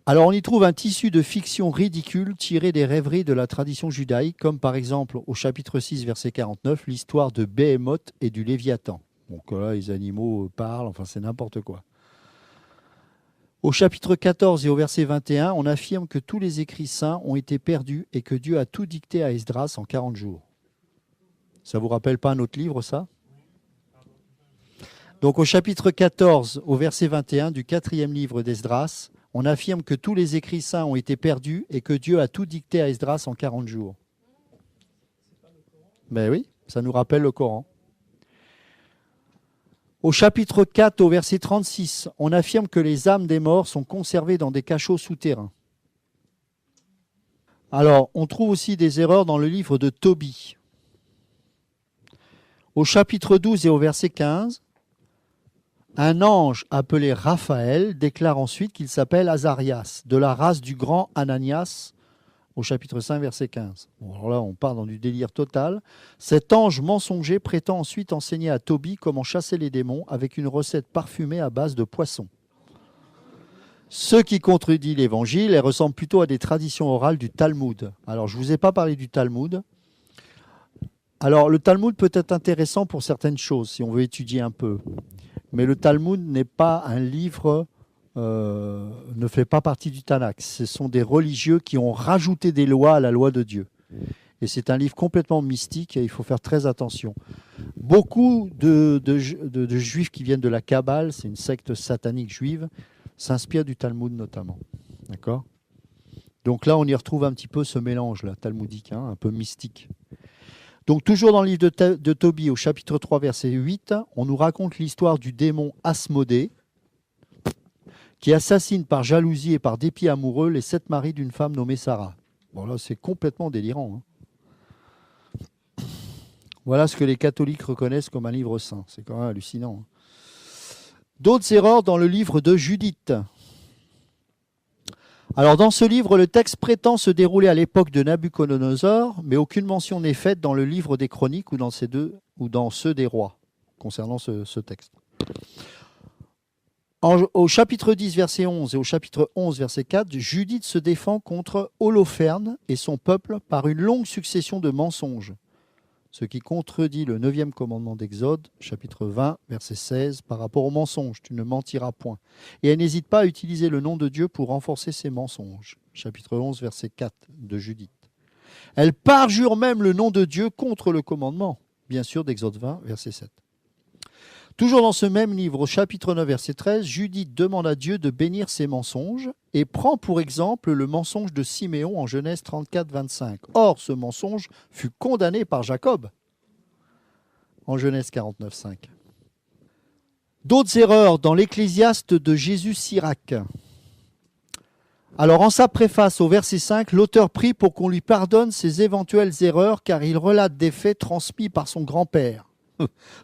Alors on y trouve un tissu de fiction ridicule tiré des rêveries de la tradition judaïque, comme par exemple au chapitre 6, verset 49, l'histoire de Béhémoth et du Léviathan. Donc là, les animaux parlent, enfin c'est n'importe quoi. Au chapitre 14 et au verset 21, on affirme que tous les écrits saints ont été perdus et que Dieu a tout dicté à Esdras en 40 jours. Ça ne vous rappelle pas un autre livre, ça ? Donc au chapitre 14, au verset 21 du 4e livre d'Esdras, on affirme que tous les écrits saints ont été perdus et que Dieu a tout dicté à Esdras en 40 jours. Ben oui, ça nous rappelle le Coran. Au chapitre 4, au verset 36, on affirme que les âmes des morts sont conservées dans des cachots souterrains. Alors, on trouve aussi des erreurs dans le livre de Tobie. Au chapitre 12 et au verset 15, un ange appelé Raphaël déclare ensuite qu'il s'appelle Azarias, de la race du grand Ananias, au chapitre 5, verset 15. Bon, alors là, on part dans du délire total. Cet ange mensonger prétend ensuite enseigner à Tobie comment chasser les démons avec une recette parfumée à base de poisson. Ce qui contredit l'évangile et ressemble plutôt à des traditions orales du Talmud. Alors, je ne vous ai pas parlé du Talmud. Alors, le Talmud peut être intéressant pour certaines choses, si on veut étudier un peu. Mais le Talmud n'est pas un livre, ne fait pas partie du Tanakh. Ce sont des religieux qui ont rajouté des lois à la loi de Dieu. Et c'est un livre complètement mystique et il faut faire très attention. Beaucoup de juifs qui viennent de la Kabbale, c'est une secte satanique juive, s'inspirent du Talmud notamment. D'accord ? Donc là, on y retrouve un petit peu ce mélange-là, talmudique, un peu mystique. Donc toujours dans le livre de Tobie, au chapitre 3, verset 8, on nous raconte l'histoire du démon Asmodée, qui assassine par jalousie et par dépit amoureux les 7 maris d'une femme nommée Sarah. Bon là, c'est complètement délirant. Voilà ce que les catholiques reconnaissent comme un livre saint. C'est quand même hallucinant. D'autres erreurs dans le livre de Judith. Alors dans ce livre, le texte prétend se dérouler à l'époque de Nabuchodonosor, mais aucune mention n'est faite dans le livre des Chroniques ou dans ceux des rois concernant ce texte. Au chapitre 10, verset 11 et au chapitre 11, verset 4, Judith se défend contre Holoferne et son peuple par une longue succession de mensonges, ce qui contredit le 9e commandement d'Exode, chapitre 20, verset 16, par rapport aux mensonges, tu ne mentiras point. Et elle n'hésite pas à utiliser le nom de Dieu pour renforcer ses mensonges, chapitre 11, verset 4 de Judith. Elle parjure même le nom de Dieu contre le commandement, bien sûr, d'Exode 20, verset 7. Toujours dans ce même livre, au chapitre 9, verset 13, Judith demande à Dieu de bénir ses mensonges et prend pour exemple le mensonge de Siméon en Genèse 34, 25. Or, ce mensonge fut condamné par Jacob en Genèse 49, 5. D'autres erreurs dans l'Ecclésiaste de Jésus Sirac. Alors, en sa préface au verset 5, l'auteur prie pour qu'on lui pardonne ses éventuelles erreurs car il relate des faits transmis par son grand-père.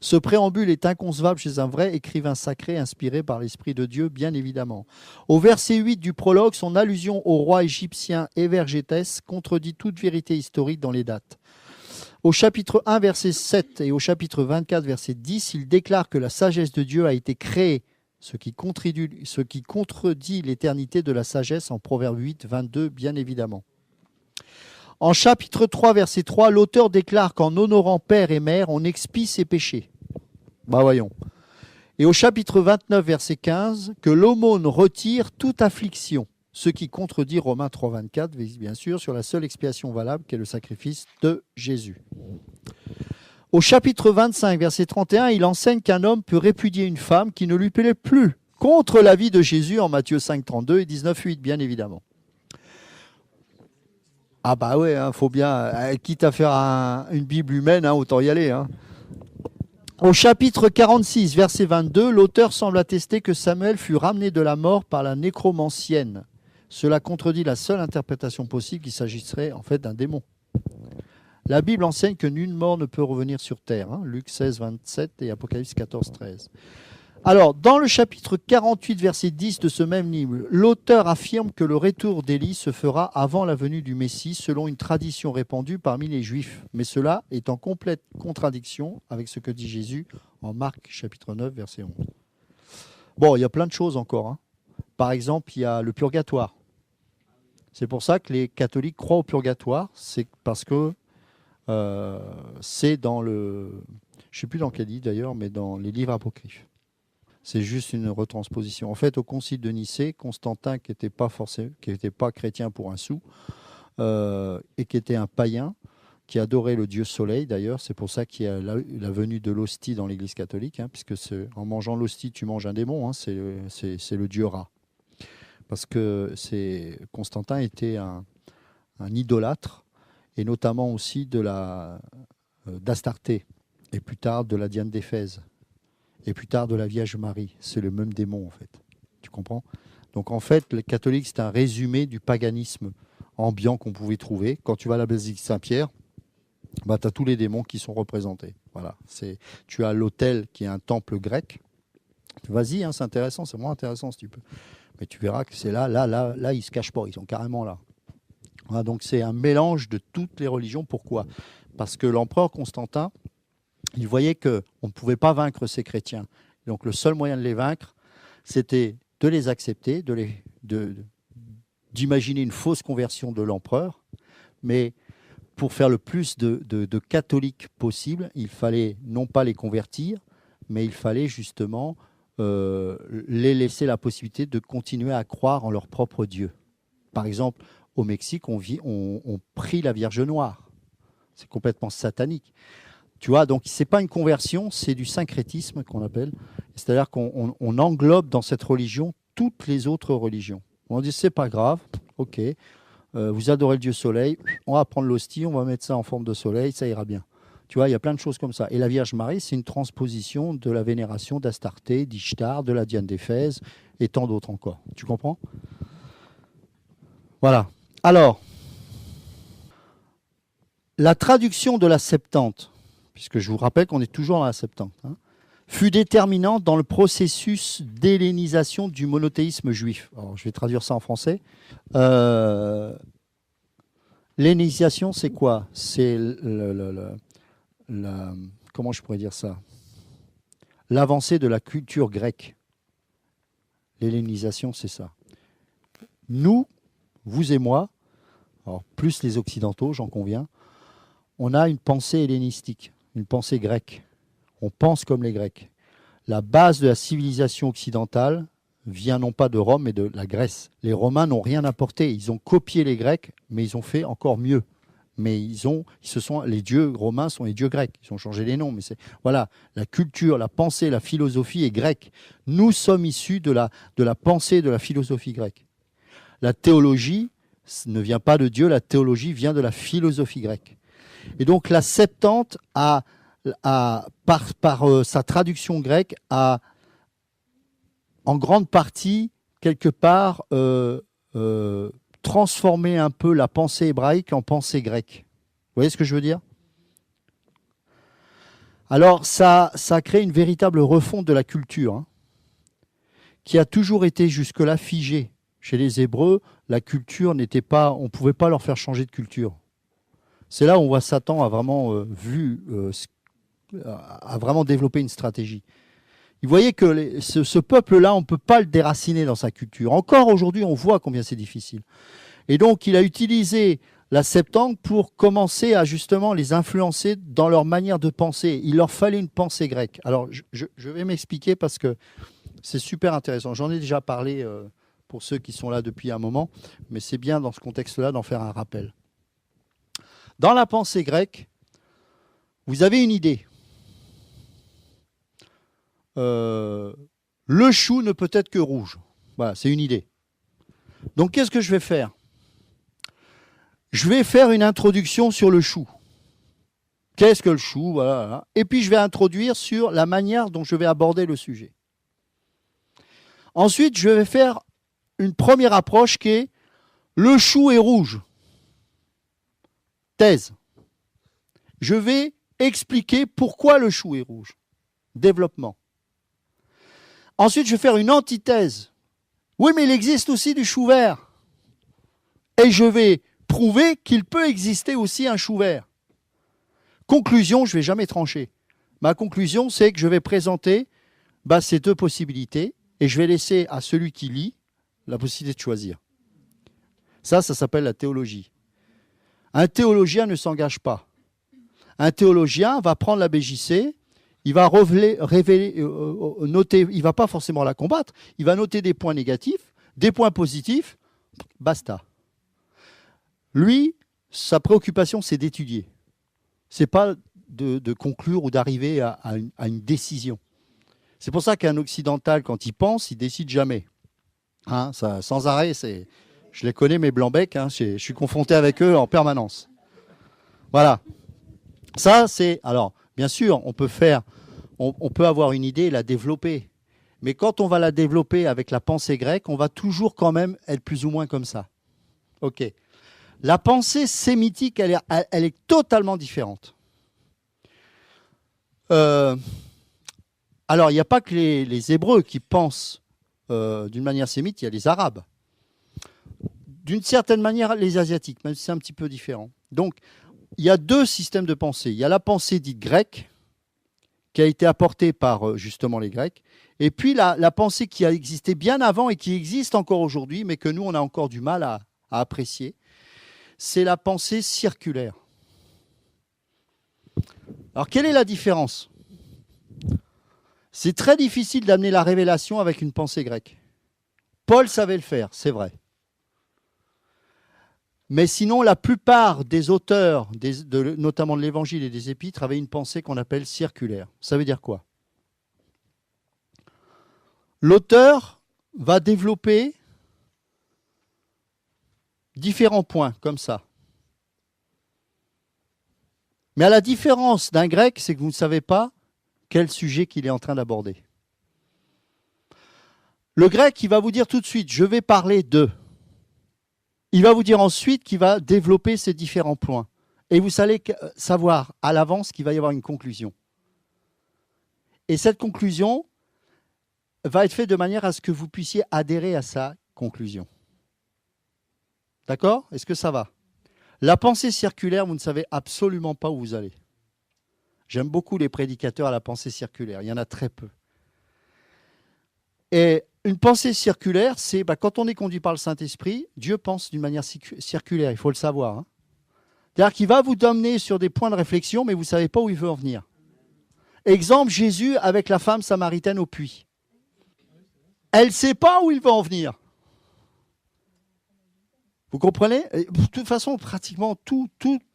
Ce préambule est inconcevable chez un vrai écrivain sacré inspiré par l'Esprit de Dieu, bien évidemment. Au verset 8 du prologue, son allusion au roi égyptien Évergétès contredit toute vérité historique dans les dates. Au chapitre 1, verset 7 et au chapitre 24, verset 10, il déclare que la sagesse de Dieu a été créée, ce qui contredit l'éternité de la sagesse en Proverbe 8, 22, bien évidemment. En chapitre 3, verset 3, l'auteur déclare qu'en honorant père et mère, on expie ses péchés. Bah voyons. Et au chapitre 29, verset 15, que l'aumône retire toute affliction, ce qui contredit Romains 3, 24, bien sûr, sur la seule expiation valable qui est le sacrifice de Jésus. Au chapitre 25, verset 31, il enseigne qu'un homme peut répudier une femme qui ne lui plaît plus, contre l'avis de Jésus en Matthieu 5, 32 et 19, 8, bien évidemment. Ah bah ouais, faut bien, quitte à faire une Bible humaine, autant y aller. Au chapitre 46, verset 22, l'auteur semble attester que Samuel fut ramené de la mort par la nécromancienne. Cela contredit la seule interprétation possible qu'il s'agirait en fait d'un démon. La Bible enseigne que nul mort ne peut revenir sur terre. Luc 16, 27 et Apocalypse 14, 13. Alors, dans le chapitre 48, verset 10 de ce même livre, l'auteur affirme que le retour d'Élie se fera avant la venue du Messie, selon une tradition répandue parmi les Juifs. Mais cela est en complète contradiction avec ce que dit Jésus en Marc, chapitre 9, verset 11. Bon, il y a plein de choses encore. Par exemple, il y a le purgatoire. C'est pour ça que les catholiques croient au purgatoire. C'est parce que c'est dans le... Je ne sais plus dans quel livre d'ailleurs, mais dans les livres apocryphes. C'est juste une retransposition. En fait, au concile de Nicée, Constantin, qui n'était pas chrétien pour un sou, et qui était un païen, qui adorait le dieu soleil d'ailleurs, c'est pour ça qu'il y a la venue de l'hostie dans l'église catholique, puisque en mangeant l'hostie, tu manges un démon, c'est le dieu rat. Parce que Constantin était un idolâtre, et notamment aussi d'Astarté, et plus tard de la Diane d'Éphèse. Et plus tard de la Vierge Marie. C'est le même démon, en fait. Tu comprends? Donc, en fait, le catholique, c'est un résumé du paganisme ambiant qu'on pouvait trouver. Quand tu vas à la basilique Saint-Pierre, tu as tous les démons qui sont représentés. Voilà. Tu as l'autel qui est un temple grec. Vas-y, c'est intéressant, c'est vraiment intéressant si tu peux. Mais tu verras que c'est là, ils ne se cachent pas, ils sont carrément là. Voilà, donc, c'est un mélange de toutes les religions. Pourquoi? Parce que l'empereur Constantin, il voyait qu'on ne pouvait pas vaincre ces chrétiens. Donc le seul moyen de les vaincre, c'était de les accepter, d'imaginer une fausse conversion de l'empereur. Mais pour faire le plus de catholiques possible, il fallait non pas les convertir, mais il fallait justement les laisser la possibilité de continuer à croire en leur propre Dieu. Par exemple, au Mexique, on prie la Vierge Noire. C'est complètement satanique. Tu vois, donc c'est pas une conversion, c'est du syncrétisme qu'on appelle. C'est-à-dire qu'on englobe dans cette religion toutes les autres religions. On dit c'est pas grave, ok, vous adorez le dieu soleil, on va prendre l'hostie, on va mettre ça en forme de soleil, ça ira bien. Tu vois, il y a plein de choses comme ça. Et la Vierge Marie, c'est une transposition de la vénération d'Astarté, d'Ishtar, de la Diane d'Éphèse et tant d'autres encore. Tu comprends? Voilà. Alors, la traduction de la Septante, puisque je vous rappelle qu'on est toujours dans la Septante, fut déterminante dans le processus d'hellénisation du monothéisme juif. Alors, je vais traduire ça en français. L'hellénisation, c'est quoi? C'est comment je pourrais dire ça? L'avancée de la culture grecque. L'hellénisation, c'est ça. Nous, vous et moi, alors plus les Occidentaux, j'en conviens, on a une pensée hellénistique, une pensée grecque. On pense comme les Grecs. La base de la civilisation occidentale vient non pas de Rome, mais de la Grèce. Les Romains n'ont rien apporté. Ils ont copié les Grecs, mais ils ont fait encore mieux. Mais les dieux romains sont les dieux grecs. Ils ont changé les noms, mais voilà, la culture, la pensée, la philosophie est grecque. Nous sommes issus de la pensée, de la philosophie grecque. La théologie ne vient pas de Dieu, la théologie vient de la philosophie grecque. Et donc la Septante par sa traduction grecque, a en grande partie, quelque part, transformé un peu la pensée hébraïque en pensée grecque. Vous voyez ce que je veux dire? Alors ça crée une véritable refonte de la culture, hein, qui a toujours été jusque-là figée. Chez les Hébreux, la culture n'était pas, on ne pouvait pas leur faire changer de culture. C'est là où on voit Satan a vraiment a vraiment développé une stratégie. Vous voyez que ce peuple-là, on ne peut pas le déraciner dans sa culture. Encore aujourd'hui, on voit combien c'est difficile. Et donc, il a utilisé la Septante pour commencer à justement les influencer dans leur manière de penser. Il leur fallait une pensée grecque. Alors, je vais m'expliquer parce que c'est super intéressant. J'en ai déjà parlé pour ceux qui sont là depuis un moment, mais c'est bien dans ce contexte-là d'en faire un rappel. Dans la pensée grecque, vous avez une idée. Le chou ne peut être que rouge. Voilà, c'est une idée. Donc, qu'est-ce que je vais faire? Je vais faire une introduction sur le chou. Qu'est-ce que le chou? Voilà. Et puis, je vais introduire sur la manière dont je vais aborder le sujet. Ensuite, je vais faire une première approche qui est le chou est rouge. Thèse. Je vais expliquer pourquoi le chou est rouge. Développement. Ensuite, je vais faire une antithèse. Oui, mais il existe aussi du chou vert. Et je vais prouver qu'il peut exister aussi un chou vert. Conclusion, je ne vais jamais trancher. Ma conclusion, c'est que je vais présenter ces deux possibilités et je vais laisser à celui qui lit la possibilité de choisir. Ça s'appelle la théologie. Un théologien ne s'engage pas. Un théologien va prendre la BJC, il va noter, il ne va pas forcément la combattre, il va noter des points négatifs, des points positifs, basta. Lui, sa préoccupation, c'est d'étudier. Ce n'est pas de conclure ou d'arriver à une décision. C'est pour ça qu'un occidental, quand il pense, il ne décide jamais. Hein, ça, sans arrêt, je les connais, mes blancs-becs, hein, je suis confronté avec eux en permanence. Voilà. Ça, c'est... Alors, bien sûr, on peut avoir une idée et la développer. Mais quand on va la développer avec la pensée grecque, on va toujours quand même être plus ou moins comme ça. OK. La pensée sémitique, elle est totalement différente. Alors, il n'y a pas que les Hébreux qui pensent d'une manière sémite, il y a les Arabes. D'une certaine manière, les Asiatiques, même si c'est un petit peu différent. Donc, il y a deux systèmes de pensée. Il y a la pensée dite grecque, qui a été apportée par justement les Grecs, et puis la pensée qui a existé bien avant et qui existe encore aujourd'hui, mais que nous, on a encore du mal à apprécier. C'est la pensée circulaire. Alors, quelle est la différence? C'est très difficile d'amener la révélation avec une pensée grecque. Paul savait le faire, c'est vrai. Mais sinon, la plupart des auteurs, notamment de l'Évangile et des Épîtres, avaient une pensée qu'on appelle circulaire. Ça veut dire quoi? L'auteur va développer différents points, comme ça. Mais à la différence d'un grec, c'est que vous ne savez pas quel sujet qu'il est en train d'aborder. Le grec, il va vous dire tout de suite, je vais parler de. Il va vous dire ensuite qu'il va développer ces différents points. Et vous allez savoir à l'avance qu'il va y avoir une conclusion. Et cette conclusion va être faite de manière à ce que vous puissiez adhérer à sa conclusion. D'accord? Est-ce que ça va? La pensée circulaire, vous ne savez absolument pas où vous allez. J'aime beaucoup les prédicateurs à la pensée circulaire. Il y en a très peu. Et une pensée circulaire, c'est quand on est conduit par le Saint-Esprit, Dieu pense d'une manière circulaire, il faut le savoir. Hein. C'est-à-dire qu'il va vous dominer sur des points de réflexion, mais vous ne savez pas où il veut en venir. Exemple, Jésus avec la femme samaritaine au puits. Elle ne sait pas où il veut en venir. Vous comprenez? De toute façon, pratiquement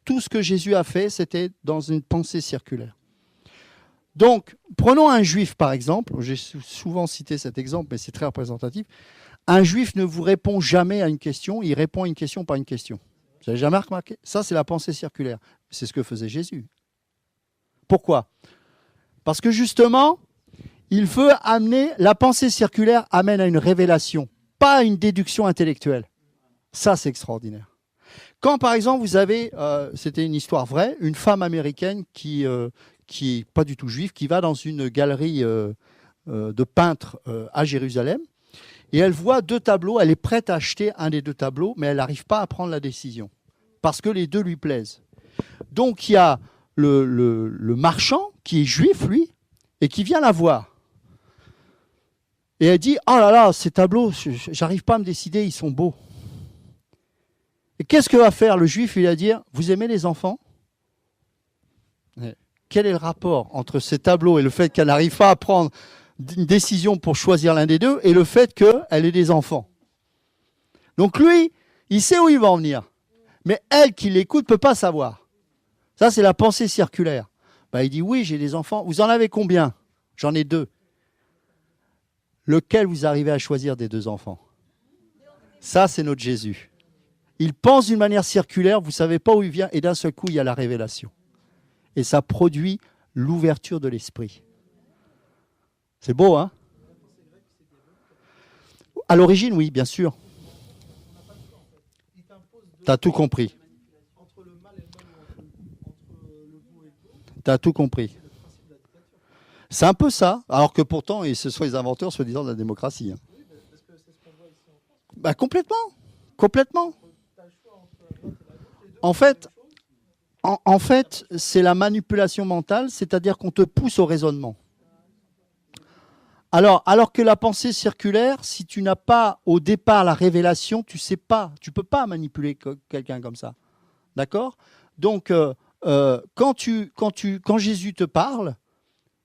tout ce que Jésus a fait, c'était dans une pensée circulaire. Donc, prenons un juif, par exemple. J'ai souvent cité cet exemple, mais c'est très représentatif. Un juif ne vous répond jamais à une question, il répond à une question par une question. Vous n'avez jamais remarqué? Ça, c'est la pensée circulaire. C'est ce que faisait Jésus. Pourquoi? Parce que justement, il veut amener, la pensée circulaire amène à une révélation, pas à une déduction intellectuelle. Ça, c'est extraordinaire. Quand, par exemple, vous avez, c'était une histoire vraie, une femme américaine qui est pas du tout juive, qui va dans une galerie de peintres à Jérusalem, et elle voit 2 tableaux, elle est prête à acheter un des 2 tableaux, mais elle n'arrive pas à prendre la décision, parce que les 2 lui plaisent. Donc, il y a le marchand, qui est juif, lui, et qui vient la voir. Et elle dit, oh là là, ces tableaux, j'arrive pas à me décider, ils sont beaux. Et qu'est-ce que va faire le juif? Il va dire, vous aimez les enfants? Quel est le rapport entre ces tableaux et le fait qu'elle n'arrive pas à prendre une décision pour choisir l'un des 2 et le fait qu'elle ait des enfants? Donc lui, il sait où il va en venir. Mais elle qui l'écoute ne peut pas savoir. Ça, c'est la pensée circulaire. Il dit, oui, j'ai des enfants. Vous en avez combien? J'en ai 2. Lequel vous arrivez à choisir des 2 enfants? Ça, c'est notre Jésus. Il pense d'une manière circulaire, vous ne savez pas où il vient, et d'un seul coup, il y a la révélation. Et ça produit l'ouverture de l'esprit. C'est beau, hein? À l'origine, oui, bien sûr. Tu as tout compris. Tu as tout compris. C'est un peu ça, alors que pourtant, et ce sont les inventeurs soi-disant de la démocratie. Complètement. Complètement. En fait, c'est la manipulation mentale, c'est-à-dire qu'on te pousse au raisonnement. Alors que la pensée circulaire, si tu n'as pas au départ la révélation, tu sais pas, tu peux pas manipuler quelqu'un comme ça. D'accord? Donc, quand Jésus te parle,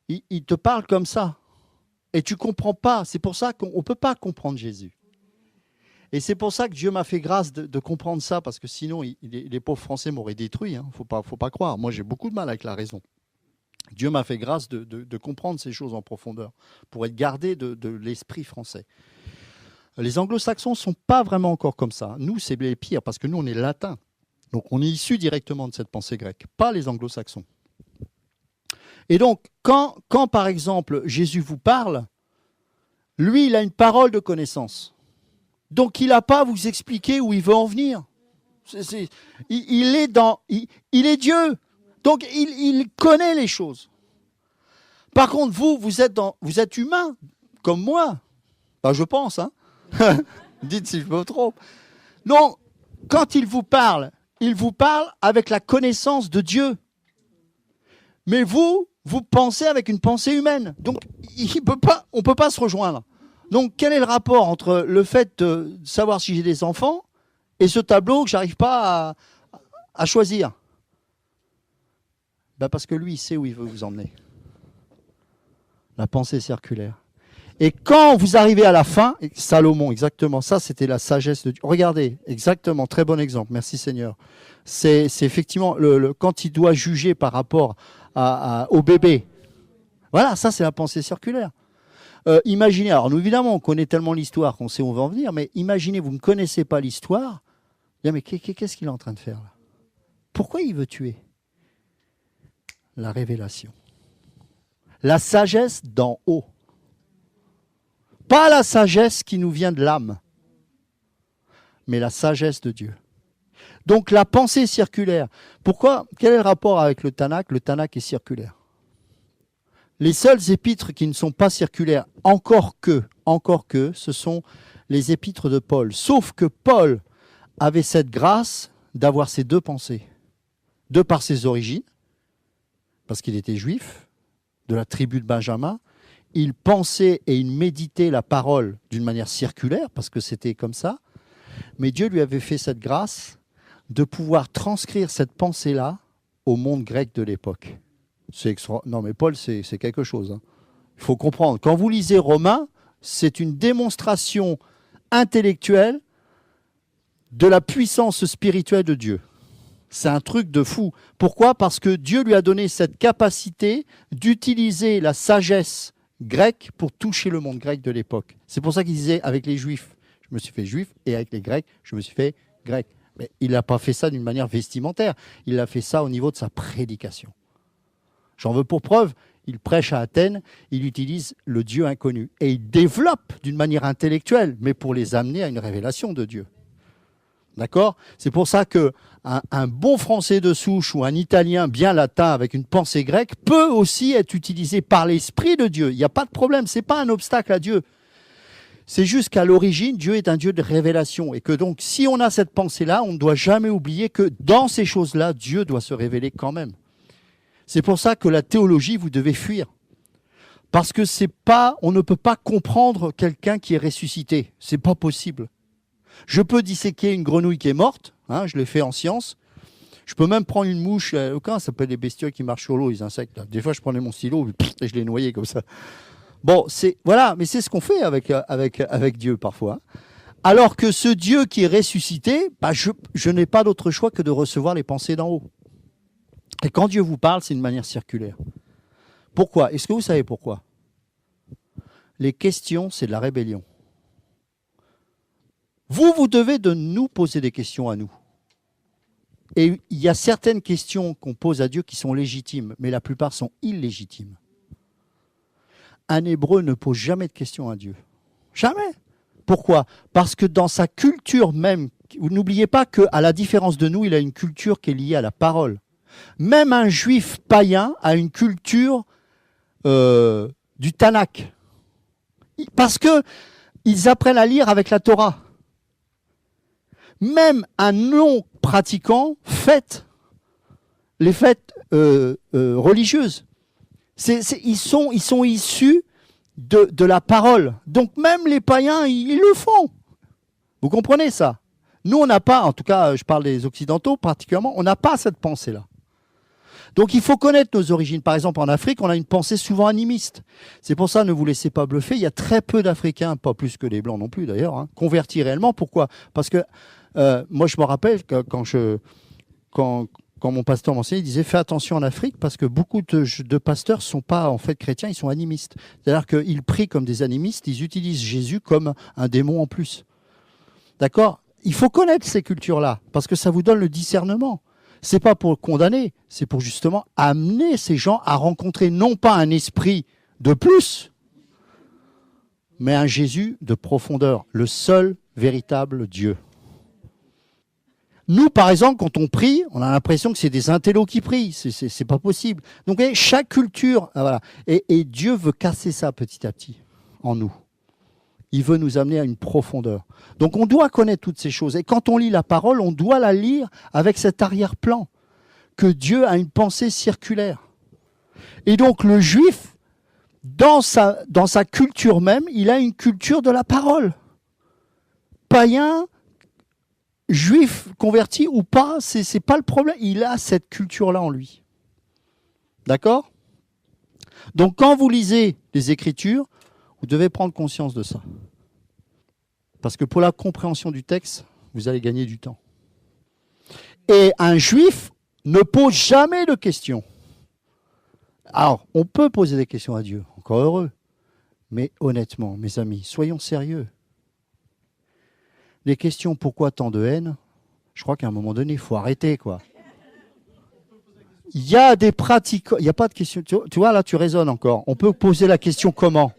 il te parle comme ça. Et tu comprends pas. C'est pour ça qu'on ne peut pas comprendre Jésus. Et c'est pour ça que Dieu m'a fait grâce de comprendre ça, parce que sinon, les pauvres Français m'auraient détruit. Hein. Faut pas croire. Moi, j'ai beaucoup de mal avec la raison. Dieu m'a fait grâce de comprendre ces choses en profondeur, pour être gardé de l'esprit français. Les anglo-saxons ne sont pas vraiment encore comme ça. Nous, c'est les pires, parce que nous, on est latins. Donc, on est issus directement de cette pensée grecque, pas les anglo-saxons. Et donc, quand, par exemple, Jésus vous parle, lui, il a une parole de connaissance. Donc, il n'a pas à vous expliquer où il veut en venir. Il est Dieu. Donc, il connaît les choses. Par contre, vous êtes humain, comme moi. Je pense. Hein. Dites si je me trompe. Donc, quand il vous parle avec la connaissance de Dieu. Mais vous pensez avec une pensée humaine. Donc, on ne peut pas se rejoindre. Donc, quel est le rapport entre le fait de savoir si j'ai des enfants et ce tableau que je n'arrive pas à choisir? Parce que lui, il sait où il veut vous emmener. La pensée circulaire. Et quand vous arrivez à la fin, Salomon, exactement, ça c'était la sagesse de Dieu. Regardez, exactement, très bon exemple, merci Seigneur. C'est effectivement quand il doit juger par rapport au bébé. Voilà, ça c'est la pensée circulaire. Imaginez, alors nous évidemment on connaît tellement l'histoire qu'on sait où on va en venir, mais imaginez, vous ne connaissez pas l'histoire, mais qu'est-ce qu'il est en train de faire là? Pourquoi il veut tuer? La révélation. La sagesse d'en haut. Pas la sagesse qui nous vient de l'âme, mais la sagesse de Dieu. Donc la pensée circulaire. Pourquoi? Quel est le rapport avec le Tanakh? Le Tanakh est circulaire. Les seuls épîtres qui ne sont pas circulaires, encore que, ce sont les épîtres de Paul. Sauf que Paul avait cette grâce d'avoir ces 2 pensées. De par ses origines, parce qu'il était juif, de la tribu de Benjamin, il pensait et il méditait la parole d'une manière circulaire, parce que c'était comme ça, mais Dieu lui avait fait cette grâce de pouvoir transcrire cette pensée-là au monde grec de l'époque. Non mais Paul, c'est quelque chose. Hein. Il faut comprendre. Quand vous lisez Romains, c'est une démonstration intellectuelle de la puissance spirituelle de Dieu. C'est un truc de fou. Pourquoi? Parce que Dieu lui a donné cette capacité d'utiliser la sagesse grecque pour toucher le monde grec de l'époque. C'est pour ça qu'il disait, avec les Juifs, je me suis fait juif, et avec les Grecs, je me suis fait grec. Mais il n'a pas fait ça d'une manière vestimentaire. Il a fait ça au niveau de sa prédication. J'en veux pour preuve, il prêche à Athènes, il utilise le Dieu inconnu. Et il développe d'une manière intellectuelle, mais pour les amener à une révélation de Dieu. D'accord? C'est pour ça qu'un bon français de souche ou un italien bien latin avec une pensée grecque peut aussi être utilisé par l'Esprit de Dieu. Il n'y a pas de problème, ce n'est pas un obstacle à Dieu. C'est juste qu'à l'origine, Dieu est un Dieu de révélation. Et que donc, si on a cette pensée-là, on ne doit jamais oublier que dans ces choses-là, Dieu doit se révéler quand même. C'est pour ça que la théologie, vous devez fuir. Parce que on ne peut pas comprendre quelqu'un qui est ressuscité. Ce n'est pas possible. Je peux disséquer une grenouille qui est morte, hein, je l'ai fait en science. Je peux même prendre une mouche, ça s'appelle des bestioles qui marchent sur l'eau, les insectes. Là. Des fois, je prenais mon stylo et je les noyais comme ça. Bon, voilà, mais c'est ce qu'on fait avec Dieu parfois. Alors que ce Dieu qui est ressuscité, je n'ai pas d'autre choix que de recevoir les pensées d'en haut. Et quand Dieu vous parle, c'est une manière circulaire. Pourquoi? Est-ce que vous savez pourquoi? Les questions, c'est de la rébellion. Vous devez de nous poser des questions à nous. Et il y a certaines questions qu'on pose à Dieu qui sont légitimes, mais la plupart sont illégitimes. Un Hébreu ne pose jamais de questions à Dieu. Jamais. Pourquoi? Parce que dans sa culture même, vous n'oubliez pas qu'à la différence de nous, il a une culture qui est liée à la parole. Même un juif païen a une culture du Tanakh. Parce qu'ils apprennent à lire avec la Torah. Même un non-pratiquant fête les fêtes religieuses. Ils sont issus de la parole. Donc même les païens, ils le font. Vous comprenez ça? Nous, on n'a pas, en tout cas, je parle des Occidentaux particulièrement, on n'a pas cette pensée-là. Donc il faut connaître nos origines. Par exemple, en Afrique, on a une pensée souvent animiste. C'est pour ça, ne vous laissez pas bluffer. Il y a très peu d'Africains, pas plus que les Blancs non plus d'ailleurs, hein, convertis réellement. Pourquoi? Parce que moi, je me rappelle que quand mon pasteur m'enseignait, il disait « Fais attention en Afrique parce que beaucoup de pasteurs ne sont pas en fait chrétiens, ils sont animistes. » C'est-à-dire qu'ils prient comme des animistes, ils utilisent Jésus comme un démon en plus. D'accord? Il faut connaître ces cultures-là parce que ça vous donne le discernement. Ce n'est pas pour condamner, c'est pour justement amener ces gens à rencontrer non pas un esprit de plus, mais un Jésus de profondeur, le seul véritable Dieu. Nous, par exemple, quand on prie, on a l'impression que c'est des intellos qui prient. C'est pas possible. Donc, chaque culture, voilà. Et Dieu veut casser ça petit à petit en nous. Il veut nous amener à une profondeur. Donc, on doit connaître toutes ces choses. Et quand on lit la parole, on doit la lire avec cet arrière-plan, que Dieu a une pensée circulaire. Et donc, le juif, dans sa culture même, il a une culture de la parole. Païen, juif converti ou pas, c'est pas le problème. Il a cette culture-là en lui. D'accord? Donc, quand vous lisez les Écritures, vous devez prendre conscience de ça. Parce que pour la compréhension du texte, vous allez gagner du temps. Et un juif ne pose jamais de questions. Alors, on peut poser des questions à Dieu, encore heureux. Mais honnêtement, mes amis, soyons sérieux. Les questions « pourquoi tant de haine ?» je crois qu'à un moment donné, il faut arrêter, quoi. Il y a des pratiques, il n'y a pas de question. Tu vois, là, tu raisonnes encore. On peut poser la question « comment ?»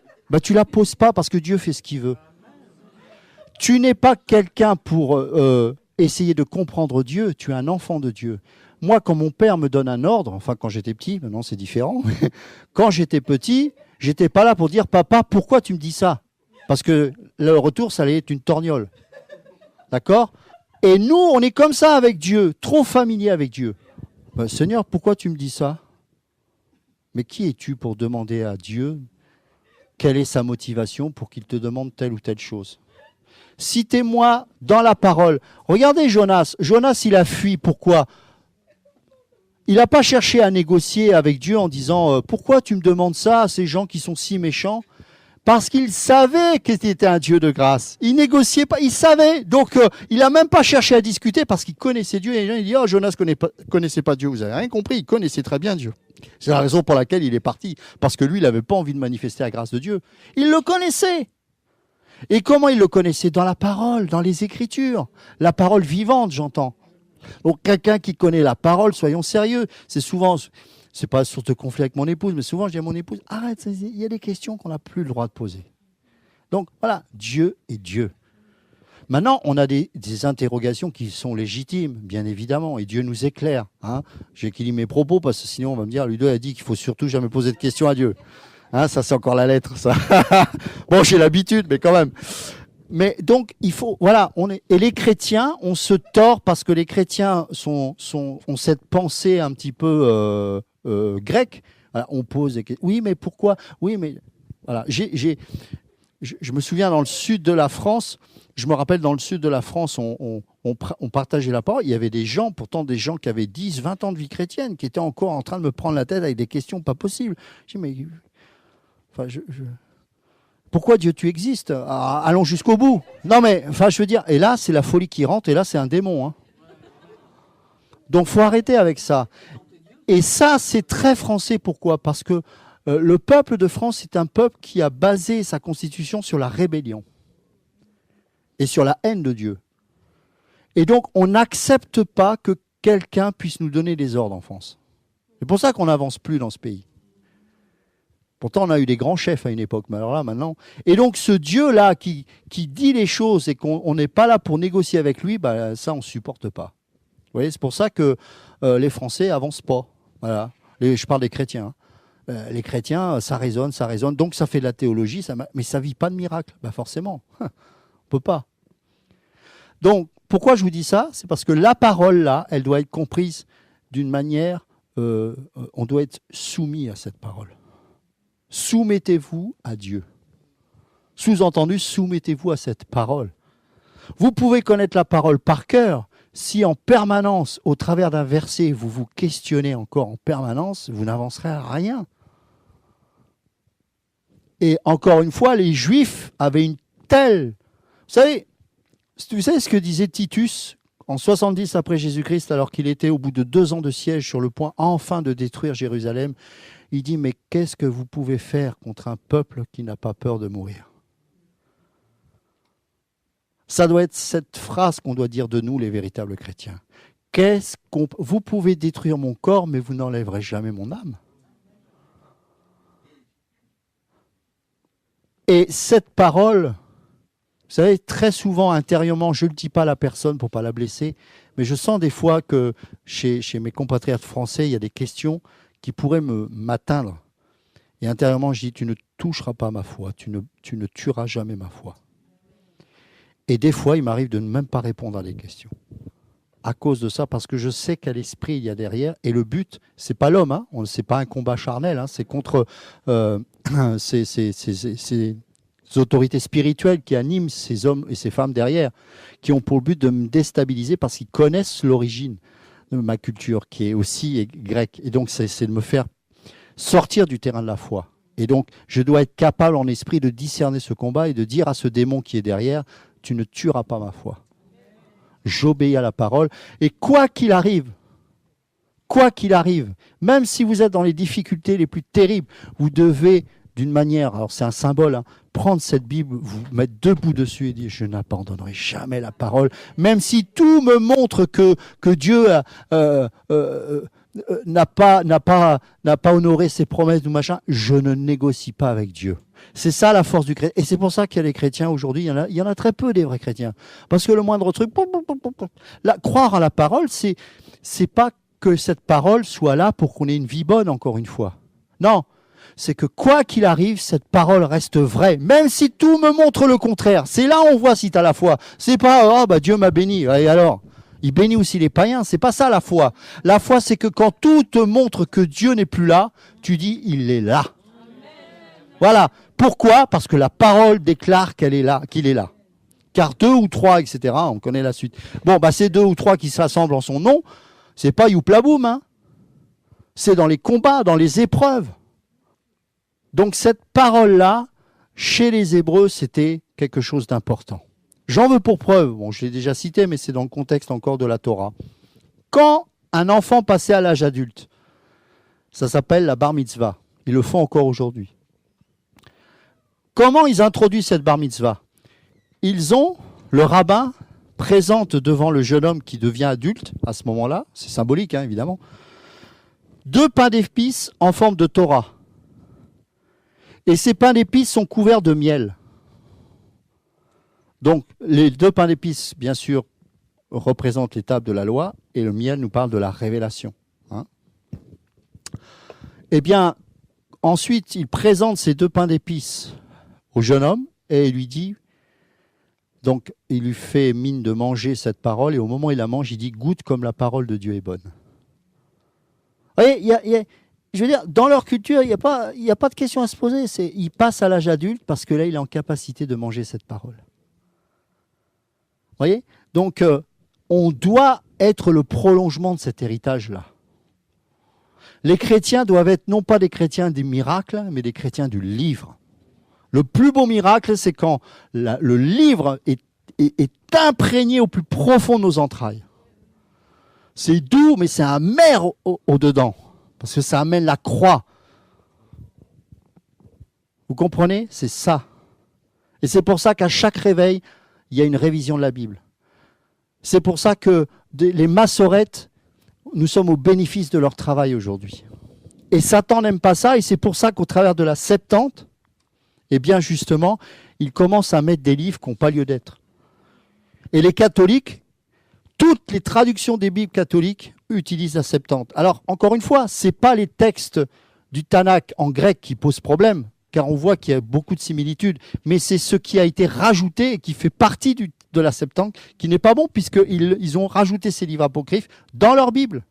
Tu ne la poses pas parce que Dieu fait ce qu'il veut. Tu n'es pas quelqu'un pour essayer de comprendre Dieu, tu es un enfant de Dieu. Moi, quand mon père me donne un ordre, enfin quand j'étais petit, maintenant c'est différent, quand j'étais petit, j'étais pas là pour dire « Papa, pourquoi tu me dis ça ?» Parce que le retour, ça allait être une torgnole. D'accord? Et nous, on est comme ça avec Dieu, trop familier avec Dieu. Seigneur, pourquoi tu me dis ça? Mais qui es-tu pour demander à Dieu quelle est sa motivation pour qu'il te demande telle ou telle chose? Citez-moi dans la parole. Regardez Jonas. Jonas, il a fui. Pourquoi? Il n'a pas cherché à négocier avec Dieu en disant « Pourquoi tu me demandes ça à ces gens qui sont si méchants ?» Parce qu'il savait qu'il était un Dieu de grâce. Il négociait pas, il savait. Donc, il n'a même pas cherché à discuter parce qu'il connaissait Dieu. Et les gens, ils disent, oh, Jonas ne connaissait pas Dieu. Vous n'avez rien compris, il connaissait très bien Dieu. C'est la raison pour laquelle il est parti. Parce que lui, il n'avait pas envie de manifester la grâce de Dieu. Il le connaissait. Et comment il le connaissait? Dans la parole, dans les Écritures. La parole vivante, j'entends. Donc, quelqu'un qui connaît la parole, soyons sérieux. C'est souvent... C'est pas sur ce conflit avec mon épouse, mais souvent je dis à mon épouse, arrête, il y a des questions qu'on n'a plus le droit de poser. Donc voilà, Dieu est Dieu. Maintenant, on a des interrogations qui sont légitimes, bien évidemment, et Dieu nous éclaire. Hein. J'équilibre mes propos parce que sinon on va me dire, Ludo a dit qu'il faut surtout jamais poser de questions à Dieu. Hein, ça c'est encore la lettre, ça. Bon, j'ai l'habitude, mais quand même. Mais donc, il faut, voilà, et les chrétiens, on se tord parce que les chrétiens ont cette pensée un petit peu grecque. Voilà, on pose des questions. Oui, mais pourquoi? Oui, mais voilà. Je me souviens dans le sud de la France, je me rappelle dans le sud de la France, on partageait la parole. Il y avait des gens, pourtant des gens qui avaient 10, 20 ans de vie chrétienne, qui étaient encore en train de me prendre la tête avec des questions pas possibles. Je dis, mais enfin, pourquoi Dieu tu existes? Allons jusqu'au bout. Non mais, enfin je veux dire, et là c'est la folie qui rentre, et là c'est un démon. Hein. Donc faut arrêter avec ça. Et ça c'est très français, pourquoi? Parce que le peuple de France est un peuple qui a basé sa constitution sur la rébellion et sur la haine de Dieu. Et donc on n'accepte pas que quelqu'un puisse nous donner des ordres en France. C'est pour ça qu'on n'avance plus dans ce pays. Pourtant, on a eu des grands chefs à une époque, mais alors là, maintenant... Et donc, ce Dieu-là qui dit les choses et qu'on n'est pas là pour négocier avec lui, bah, ça, on ne supporte pas. Vous voyez, c'est pour ça que les Français n'avancent pas. Voilà. Je parle des chrétiens. Hein. Les chrétiens, ça résonne. Donc, ça fait de la théologie, mais ça ne vit pas de miracle. Bah, forcément, on ne peut pas. Donc, pourquoi je vous dis ça? C'est parce que la parole, là, elle doit être comprise d'une manière... on doit être soumis à cette parole. Soumettez-vous à Dieu. Sous-entendu, soumettez-vous à cette parole. Vous pouvez connaître la parole par cœur. Si en permanence, au travers d'un verset, vous vous questionnez encore en permanence, vous n'avancerez à rien. Et encore une fois, les Juifs avaient une telle... Vous savez ce que disait Titus en 70 après Jésus-Christ, alors qu'il était au bout de 2 ans de siège sur le point enfin de détruire Jérusalem? Il dit, mais qu'est-ce que vous pouvez faire contre un peuple qui n'a pas peur de mourir? Ça doit être cette phrase qu'on doit dire de nous, les véritables chrétiens. Vous pouvez détruire mon corps, mais vous n'enlèverez jamais mon âme. Et cette parole, vous savez, très souvent, intérieurement, je ne le dis pas à la personne pour ne pas la blesser, mais je sens des fois que chez mes compatriotes français, il y a des questions qui pourrait m'atteindre. Et intérieurement, je dis, tu ne toucheras pas ma foi, tu ne tueras jamais ma foi. Et des fois, il m'arrive de ne même pas répondre à des questions. À cause de ça, parce que je sais quel esprit il y a derrière. Et le but, c'est pas l'homme, hein, c'est pas un combat charnel, hein, c'est contre ces autorités spirituelles qui animent ces hommes et ces femmes derrière, qui ont pour le but de me déstabiliser parce qu'ils connaissent l'origine de ma culture qui est aussi grecque. Et donc, c'est de me faire sortir du terrain de la foi. Et donc, je dois être capable en esprit de discerner ce combat et de dire à ce démon qui est derrière, tu ne tueras pas ma foi. J'obéis à la parole. Et quoi qu'il arrive, même si vous êtes dans les difficultés les plus terribles, vous devez, d'une manière, alors c'est un symbole, hein, prendre cette Bible, vous mettre debout dessus et dire, je n'abandonnerai jamais la parole, même si tout me montre que Dieu n'a pas honoré ses promesses ou machin, je ne négocie pas avec Dieu. C'est ça la force du chrétien. Et c'est pour ça qu'il y a les chrétiens aujourd'hui, il y en a très peu des vrais chrétiens. Parce que le moindre truc, croire à la parole, c'est pas que cette parole soit là pour qu'on ait une vie bonne, encore une fois. Non, c'est que quoi qu'il arrive, cette parole reste vraie, même si tout me montre le contraire. C'est là où on voit si tu as la foi. C'est pas, Dieu m'a béni, et alors il bénit aussi les païens, c'est pas ça la foi. La foi, c'est que quand tout te montre que Dieu n'est plus là, tu dis, il est là. Voilà. Pourquoi? Parce que la parole déclare qu'il est là. Car 2 ou 3, etc., on connaît la suite. Bon, ces 2 ou 3 qui se rassemblent en son nom, c'est pas youplaboum, hein. C'est dans les combats, dans les épreuves. Donc cette parole-là, chez les Hébreux, c'était quelque chose d'important. J'en veux pour preuve, bon, je l'ai déjà cité, mais c'est dans le contexte encore de la Torah. Quand un enfant passait à l'âge adulte, ça s'appelle la bar mitzvah. Ils le font encore aujourd'hui. Comment ils introduisent cette bar mitzvah? Le rabbin présente devant le jeune homme qui devient adulte, à ce moment-là, c'est symbolique hein, évidemment, 2 pains d'épices en forme de Torah. Et ces pains d'épices sont couverts de miel. Donc les 2 pains d'épices, bien sûr, représentent les tables de la loi, et le miel nous parle de la révélation. Hein. Eh bien, ensuite, il présente ces 2 pains d'épices au jeune homme, et il lui dit, donc il lui fait mine de manger cette parole, et au moment où il la mange, il dit, goûte comme la parole de Dieu est bonne. Vous voyez, je veux dire, dans leur culture, il n'y a pas de question à se poser. Il passe à l'âge adulte parce que là, il est en capacité de manger cette parole. Vous voyez? Donc, on doit être le prolongement de cet héritage-là. Les chrétiens doivent être non pas des chrétiens des miracles, mais des chrétiens du livre. Le plus beau miracle, c'est quand le livre est imprégné au plus profond de nos entrailles. C'est doux, mais c'est amer au-dedans. Parce que ça amène la croix. Vous comprenez? C'est ça. Et c'est pour ça qu'à chaque réveil, il y a une révision de la Bible. C'est pour ça que les massorettes, nous sommes au bénéfice de leur travail aujourd'hui. Et Satan n'aime pas ça, et c'est pour ça qu'au travers de la Septante, eh bien justement, il commence à mettre des livres qui n'ont pas lieu d'être. Et les catholiques, toutes les traductions des Bibles catholiques utilisent la Septante. Alors, encore une fois, ce n'est pas les textes du Tanakh en grec qui posent problème, car on voit qu'il y a beaucoup de similitudes, mais c'est ce qui a été rajouté et qui fait partie de la Septante, qui n'est pas bon, puisqu'ils ont rajouté ces livres apocryphes dans leur Bible,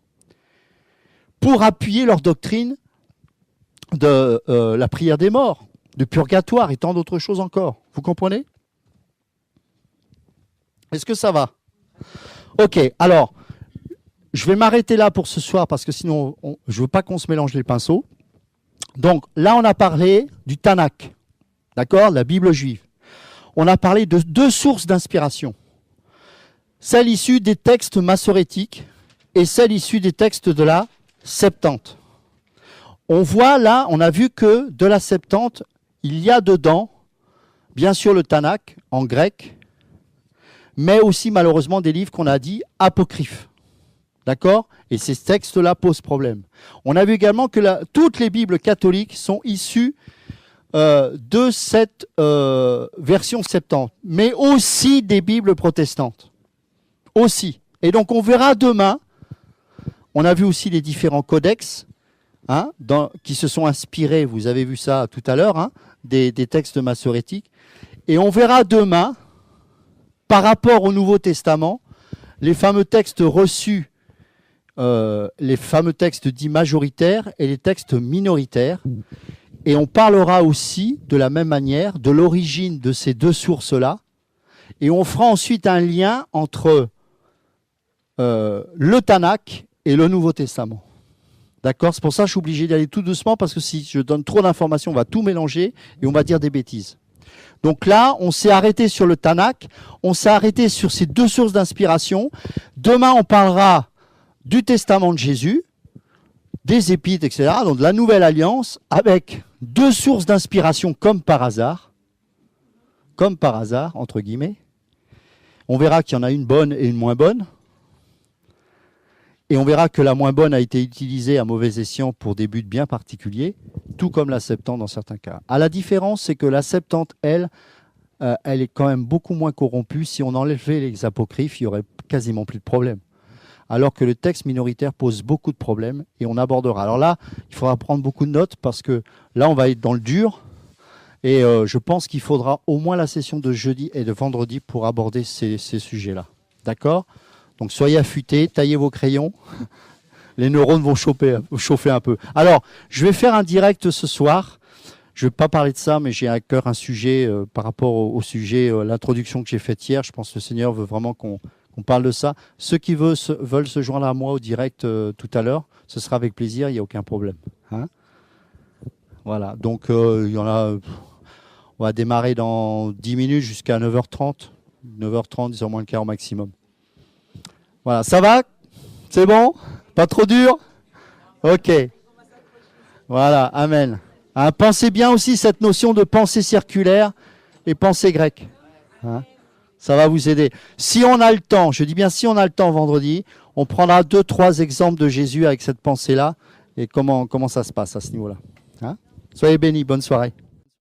pour appuyer leur doctrine de la prière des morts, de purgatoire et tant d'autres choses encore. Vous comprenez? Est-ce que ça va? Ok, alors, je vais m'arrêter là pour ce soir parce que sinon, je ne veux pas qu'on se mélange les pinceaux. Donc là, on a parlé du Tanakh, d'accord, la Bible juive. On a parlé de 2 sources d'inspiration. Celle issue des textes massorétiques et celle issue des textes de la Septante. On voit là, on a vu que de la Septante, il y a dedans, bien sûr le Tanakh en grec, mais aussi malheureusement des livres qu'on a dit apocryphes. D'accord? Et ces textes-là posent problème. On a vu également que toutes les Bibles catholiques sont issues de cette version Septante, mais aussi des Bibles protestantes. Aussi. Et donc on verra demain, on a vu aussi les différents codex hein, qui se sont inspirés, vous avez vu ça tout à l'heure, hein, des textes massorétiques. Et on verra demain, par rapport au Nouveau Testament, les fameux textes reçus, les fameux textes dits majoritaires et les textes minoritaires. Et on parlera aussi, de la même manière, de l'origine de ces 2 sources-là. Et on fera ensuite un lien entre le Tanakh et le Nouveau Testament. D'accord? C'est pour ça que je suis obligé d'aller tout doucement, parce que si je donne trop d'informations, on va tout mélanger et on va dire des bêtises. Donc là, on s'est arrêté sur le Tanakh, on s'est arrêté sur ces 2 sources d'inspiration. Demain, on parlera du Testament de Jésus, des Épîtres, etc., donc de la Nouvelle Alliance, avec 2 sources d'inspiration comme par hasard, entre guillemets. On verra qu'il y en a une bonne et une moins bonne. Et on verra que la moins bonne a été utilisée à mauvais escient pour des buts bien particuliers, tout comme la Septante dans certains cas. À la différence, c'est que la Septante, elle est quand même beaucoup moins corrompue. Si on enlevait les apocryphes, il n'y aurait quasiment plus de problème. Alors que le texte minoritaire pose beaucoup de problèmes et on abordera. Alors là, il faudra prendre beaucoup de notes parce que là, on va être dans le dur. Et je pense qu'il faudra au moins la session de jeudi et de vendredi pour aborder ces sujets-là. D'accord ? Donc soyez affûtés, taillez vos crayons. Les neurones vont chauffer un peu. Alors, je vais faire un direct ce soir. Je ne vais pas parler de ça, mais j'ai à cœur un sujet par rapport au sujet, l'introduction que j'ai faite hier. Je pense que le Seigneur veut vraiment qu'on parle de ça. Ceux qui veulent se joindre à moi au direct tout à l'heure, ce sera avec plaisir, il n'y a aucun problème. Hein ? Voilà, donc il y en a... On va démarrer dans 10 minutes jusqu'à 9h30. 9h30, 10h moins le quart au maximum. Voilà, ça va? C'est bon? Pas trop dur? Ok. Voilà, amen. Hein, pensez bien aussi cette notion de pensée circulaire et pensée grecque. Hein, ça va vous aider. Si on a le temps, je dis bien si on a le temps vendredi, on prendra 2-3 exemples de Jésus avec cette pensée-là et comment ça se passe à ce niveau-là. Hein, soyez bénis, bonne soirée.